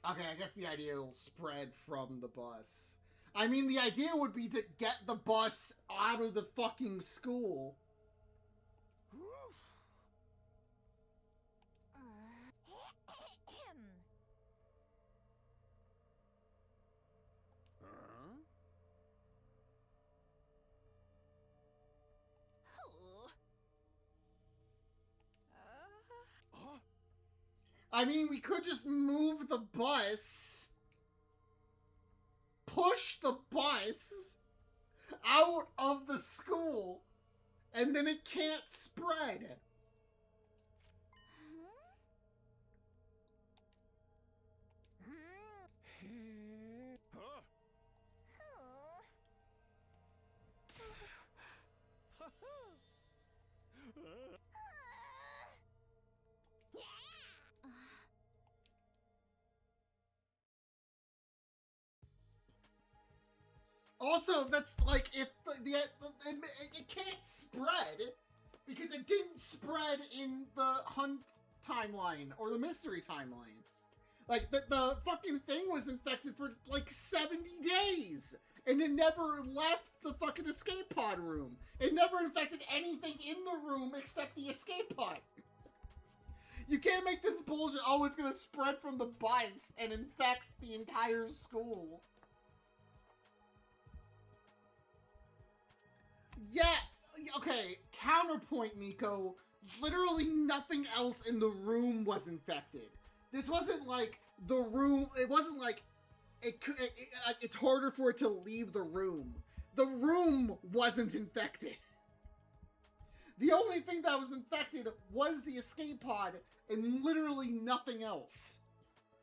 Okay, I guess the idea will spread from the bus. I mean, the idea would be to get the bus out of the fucking school. I mean, we could just move the bus, push the bus out of the school, and then it can't spread. Also, that's like, if it can't spread because it didn't spread in the Hunt timeline or the Mystery timeline. Like, the fucking thing was infected for like 70 days and it never left the fucking escape pod room. It never infected anything in the room except the escape pod. You can't make this bullshit, oh, it's gonna spread from the bus and infect the entire school. Yeah, okay, counterpoint, Miko. Literally nothing else in the room was infected. This wasn't like the room, it wasn't like it's harder for it to leave the room. The room wasn't infected. The only thing that was infected was the escape pod and literally nothing else.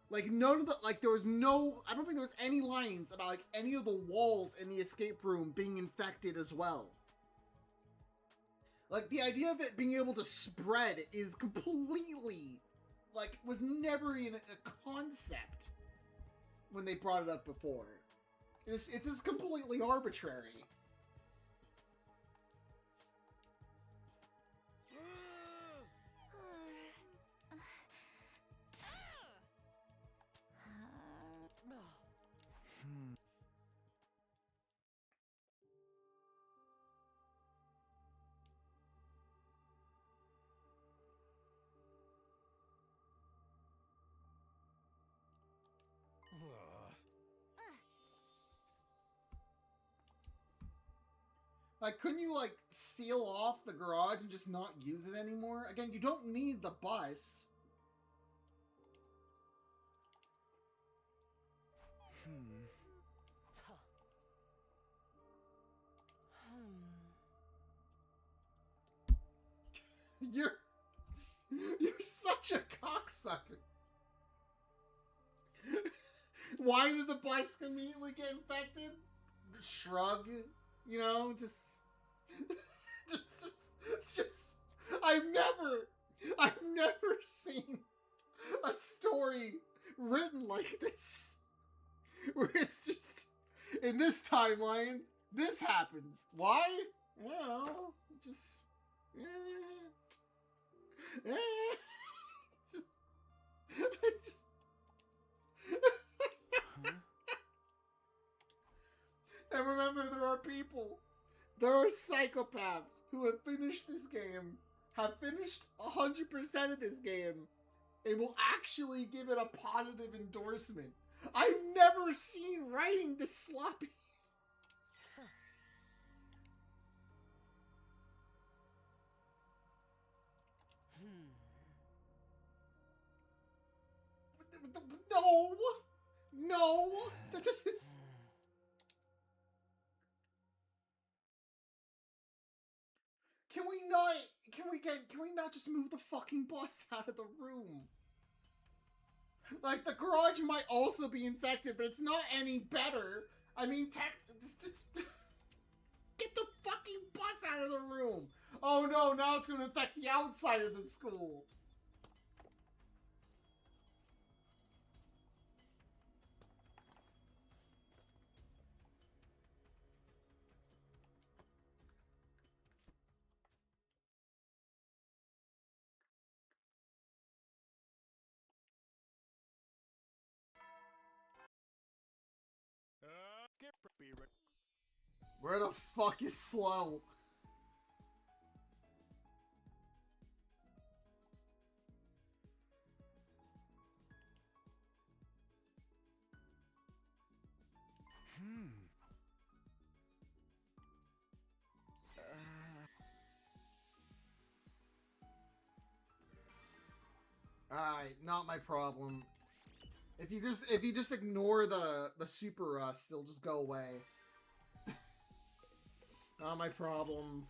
Like, none of the, like, there was no, I don't think there was any lines about, like, any of the walls in the escape room being infected as well. Like, the idea of it being able to spread is completely, like, was never even a concept when they brought it up before. It's just completely arbitrary. Like, couldn't you, like, seal off the garage and just not use it anymore? Again, you don't need the bus. You're such a cocksucker. Why did the bus immediately get infected? Shrug, you know, just I've never seen a story written like this, where it's just, in this timeline, this happens. Why? I don't know, just, And remember, there are psychopaths who have finished this game, have finished 100% of this game, and will actually give it a positive endorsement. I've never seen writing this sloppy. No! No! That doesn't... Can we not just move the fucking bus out of the room? Like, the garage might also be infected, but it's not any better. I mean, just get the fucking bus out of the room. Oh no, now it's going to affect the outside of the school. Where the fuck is Slow? Alright, not my problem. If you just ignore the super rust, it'll just go away. Not my problem.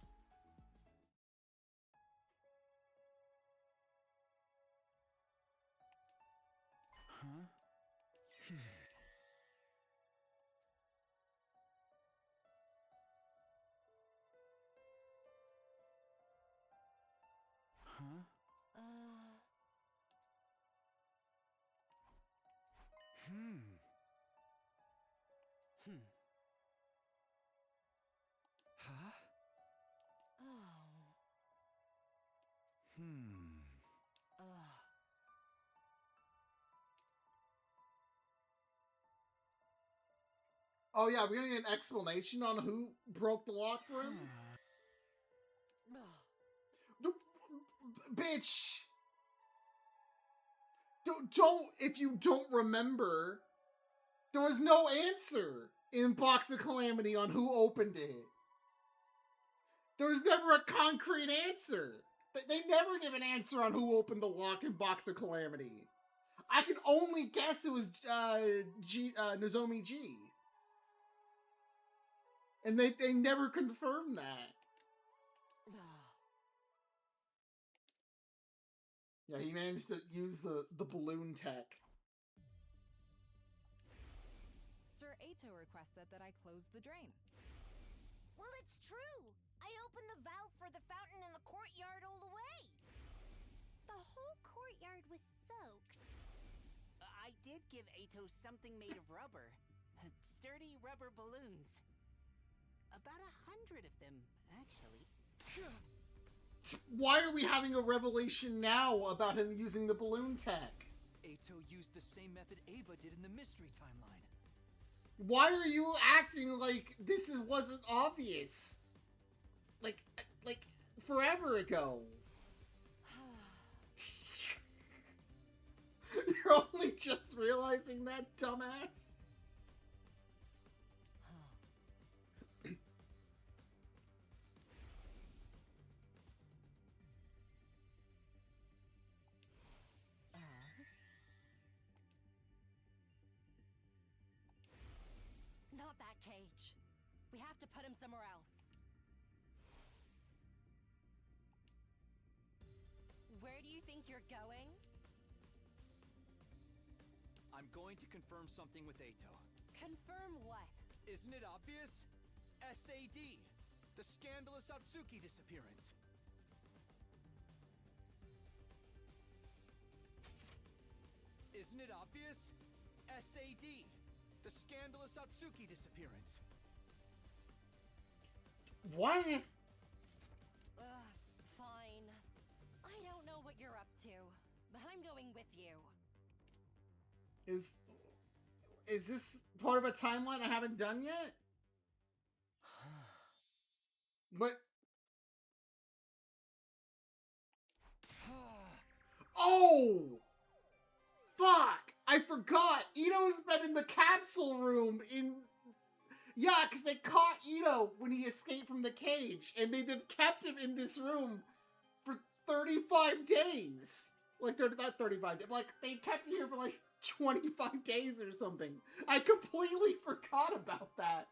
Huh? Huh? Huh? Oh yeah, we're gonna get an explanation on who broke the lock for him? Bitch! Don't, if you don't remember, there was no answer in Box of Calamity on who opened it. There was never a concrete answer. They never give an answer on who opened the lock in Box of Calamity. I can only guess it was Nozomi G. And they never confirmed that. Yeah, he managed to use the balloon tech. Sir Ato requested that I close the drain. Well, it's true. I opened the valve for the fountain in the courtyard all the way. The whole courtyard was soaked. I did give Ato something made of rubber. Sturdy rubber balloons. About 100 of them, actually. Why are we having a revelation now about him using the balloon tech? Ato used the same method Ava did in the mystery timeline. Why are you acting like this wasn't obvious? Like forever ago. You're only just realizing that, dumbass? Not that cage. We have to put him somewhere else. Where do you think you're going? I'm going to confirm something with Ato. Confirm what? Isn't it obvious? SAD. The scandalous Atsuki disappearance. Isn't it obvious? SAD. The scandalous Atsuki disappearance. What? Fine. I don't know what you're up to, but I'm going with you. Is this part of a timeline I haven't done yet? What? Oh! Fuck! I forgot! Ito's been in the capsule room in... Yeah, because they caught Ito when he escaped from the cage, and they've kept him in this room for 35 days. Like, not 35 days, like, they kept him here for, like, 25 days or something. I completely forgot about that.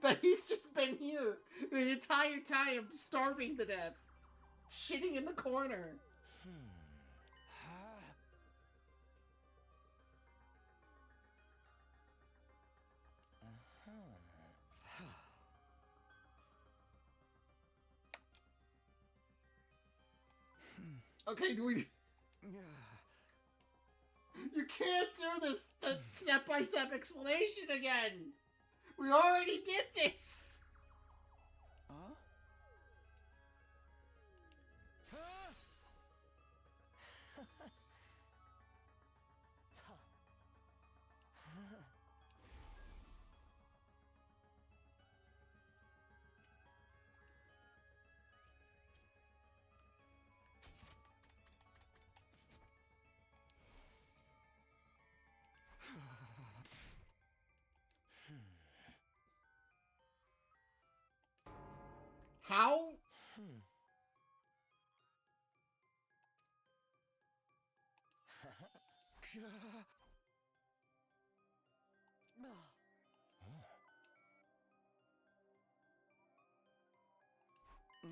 That he's just been here the entire time, starving to death, shitting in the corner. Okay, do we... You can't do this step-by-step explanation again! We already did this! Huh? How?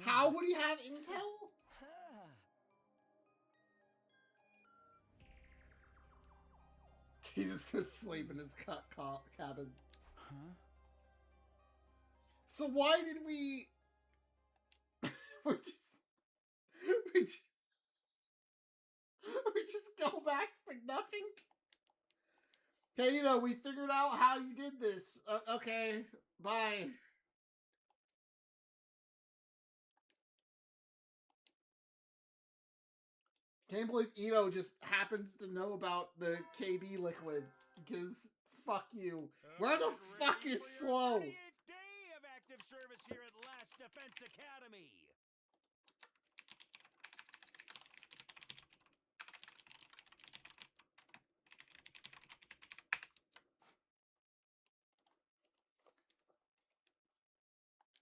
How would he have intel? He's just gonna sleep in his cabin. Huh? So why did we... we just go back for nothing? Okay, you know, we figured out how you did this. Okay, bye. Can't believe Ito just happens to know about the KB liquid, because fuck you. Where the fuck is Slow? Day of active service here at Last Defense Academy.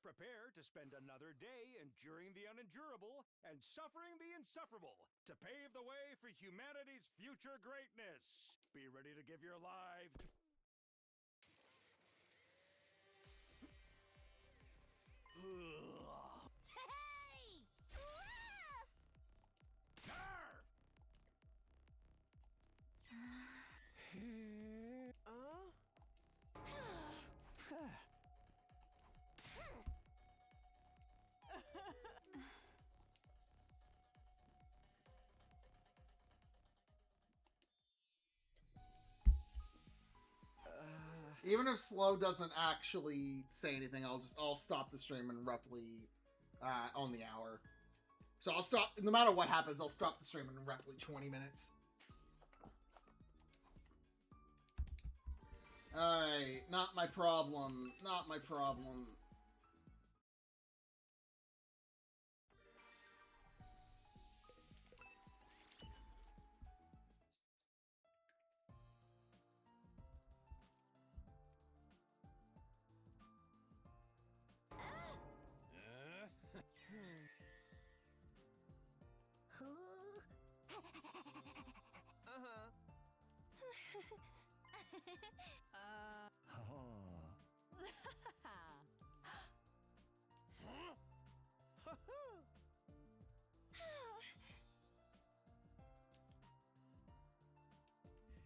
Prepare to spend another day enduring the unendurable and suffering the insufferable to pave the way for humanity's future greatness. Be ready to give your life. Hey! Even if Slow doesn't actually say anything, I'll stop the stream in roughly on the hour. So I'll stop, no matter what happens, I'll stop the stream in roughly 20 minutes. Alright, not my problem. Not my problem.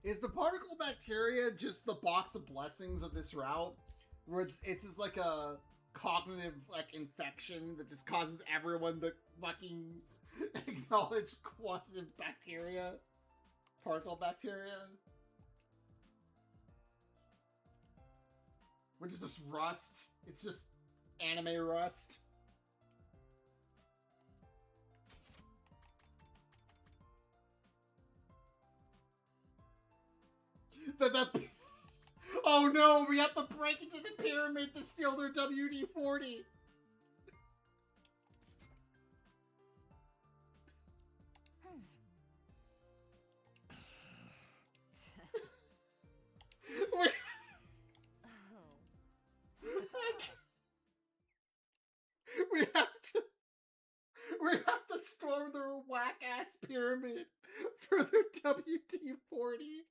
Is the particle bacteria just the box of blessings of this route? Where it's just like a cognitive like infection that just causes everyone to fucking acknowledge quantum bacteria? Particle bacteria? Which is just rust. It's just anime rust. Oh no, we have to break into the pyramid to steal their WD-40. We have to storm their whack-ass pyramid for their WD-40.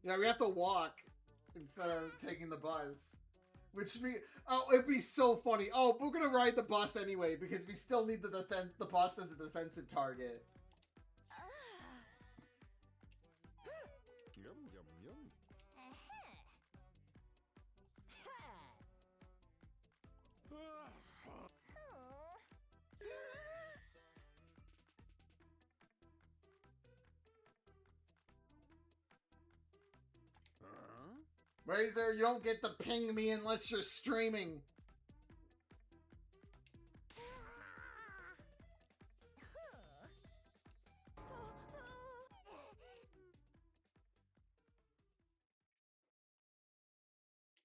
Yeah, we have to walk instead of taking the bus. Which me, oh, it'd be so funny. Oh, we're gonna ride the bus anyway because we still need to defend the bus as a defensive target. Yum, yum, yum. Razor, you don't get to ping me unless you're streaming.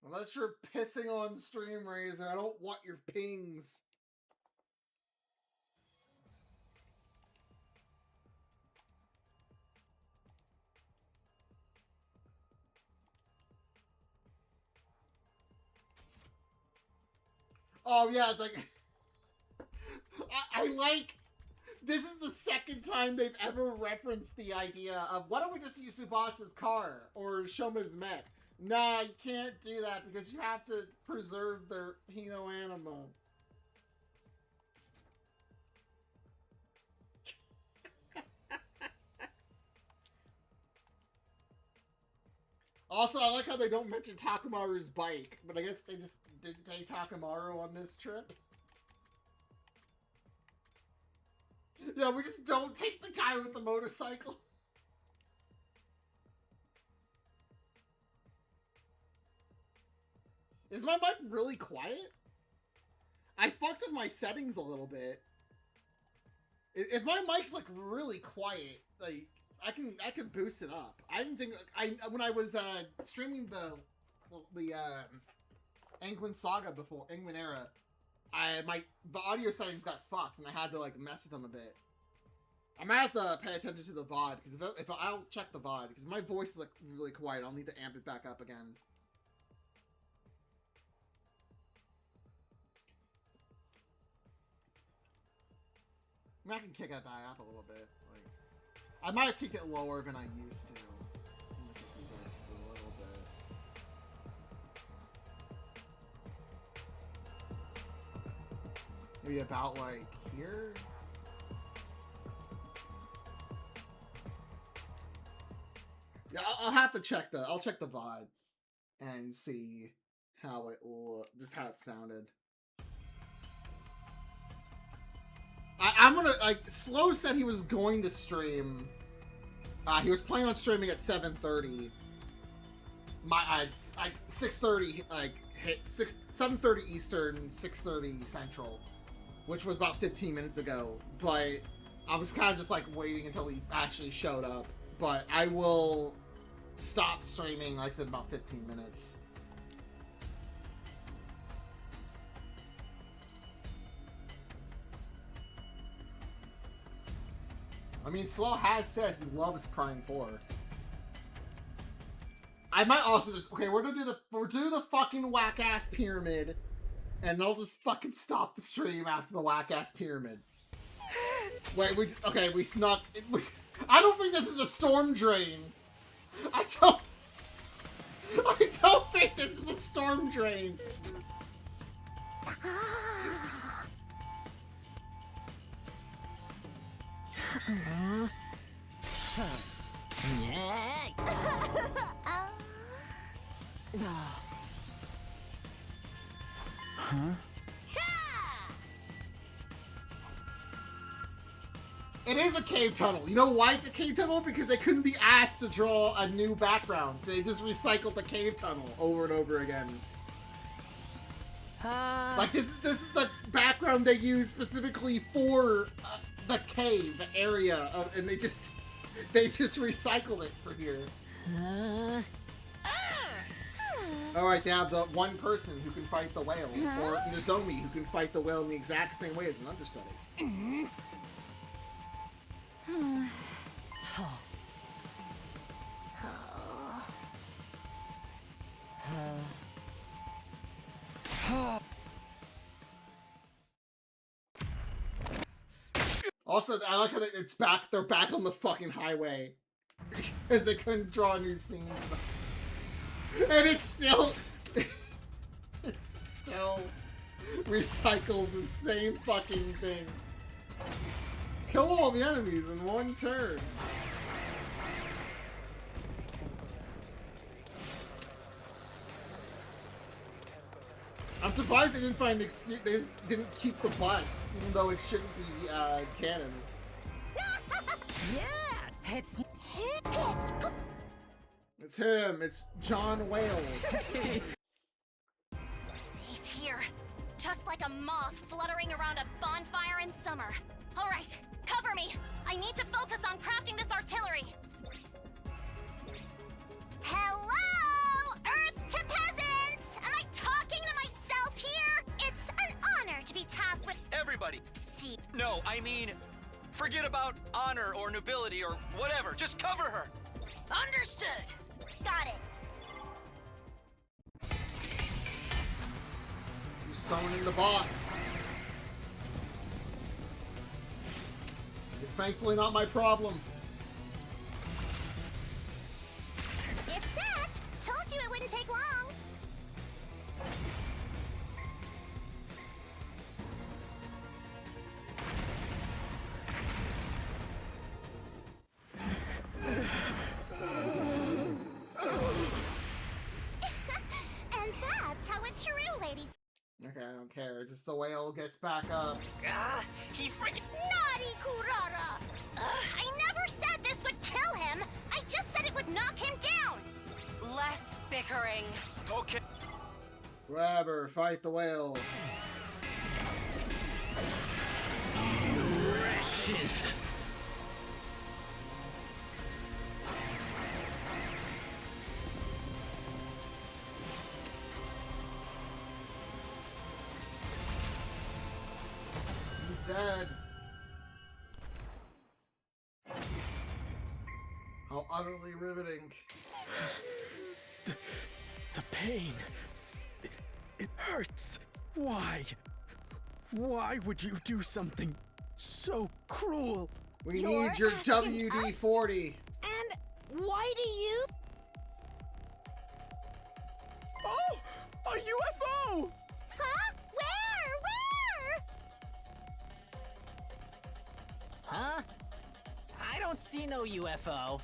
Unless you're pissing on stream, Razor, I don't want your pings. Oh yeah, it's like I like this is the second time they've ever referenced the idea of why don't we just use Subasa's car or Shoma's mech? Nah, you can't do that because you have to preserve their Hino anima. Also, I like how they don't mention Takamaru's bike, but I guess they just didn't take Takamaru on this trip. Yeah, we just don't take the guy with the motorcycle. Is my mic really quiet? I fucked with my settings a little bit. If my mic's like really quiet, like I can boost it up. I didn't think when I was streaming the Angwin Saga before Angwin Era, the audio settings got fucked and I had to like mess with them a bit. I might have to pay attention to the VOD because if I'll check the VOD because my voice is like really quiet. I'll need to amp it back up again. I mean, I can kick that guy up a little bit. Like, I might have kicked it lower than I used to. I'm gonna kick it just a little bit. Maybe about like here. Yeah, I'll have to check the. I'll check the VOD and see how it just how it sounded. I'm gonna like. Slow said he was going to stream. He was planning on streaming at 7:30. 6:30 like hit 7:30 Eastern, 6:30 Central, which was about 15 minutes ago. But I was kind of just like waiting until he actually showed up. But I will stop streaming, like I said, about 15 minutes. I mean, Slow has said he loves Prime 4. I might also just we're do the fucking whack ass pyramid, and I'll just fucking stop the stream after the whack ass pyramid. Wait, we snuck. I don't think this is a storm drain. I don't think this is a storm drain. Huh? It is a cave tunnel. You know why it's a cave tunnel? Because they couldn't be asked to draw a new background. So they just recycled the cave tunnel over and over again. Like this is the background they use specifically for the cave area, and they just recycled it for here. All right, they have the one person who can fight the whale, or Nozomi who can fight the whale in the exact same way as an understudy. Also, I like how it's back. They're back on the fucking highway because they couldn't draw new scenes, and it's still recycles the same fucking thing. Kill all the enemies in one turn. I'm surprised they didn't find an excuse. They just didn't keep the bus, even though it shouldn't be canon. Yeah, It's him. It's John Whale. He's here, just like a moth fluttering around a bonfire in summer. All right, cover me. I need to focus on crafting this artillery. Hello, Earth to peasants! Am I talking to myself here? It's an honor to be tasked with... Everybody! No, I mean, forget about honor or nobility or whatever. Just cover her! Understood! Got it. You're summoning the box. It's thankfully not my problem. It's set! Told you it wouldn't take long! And that's how it's true, ladies. Okay, I don't care. Just the whale gets back up. Ah, he freaking... Naughty Kurara! I never said this would kill him! I just said it would knock him down! Less bickering. Okay. Grab her, fight the whale. Precious. He's dead. How utterly riveting. The pain. It hurts. Why? Why would you do something so cruel? We You're need your asking WD-40. And why do you... Oh! A UFO! Huh? Where? Huh? I don't see no UFO.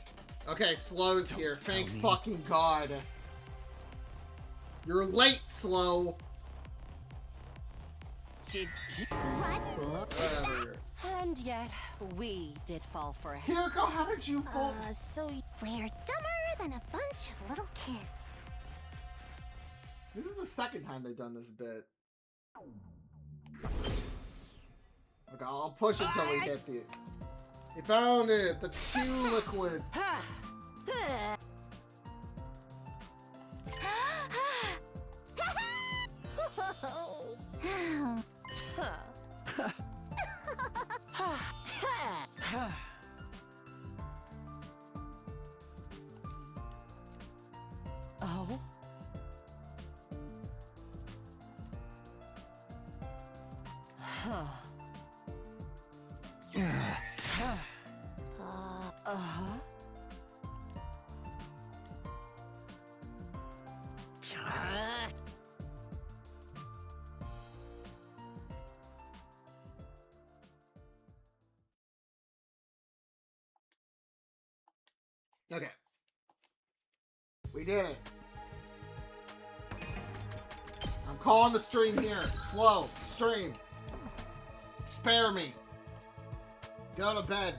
Okay, Slow's here. Thank fucking God. You're late, Slow. Did he... Whatever. And yet, we did fall for him. Hiriko, how did you fall? So we're dumber than a bunch of little kids. This is the second time they've done this bit. Okay, I'll push until we hit the... We found it! The Q liquid! Oh? Huh. Uh-huh. Okay. We did it. I'm calling the stream here. Slow. Stream. Spare me. Go to bed.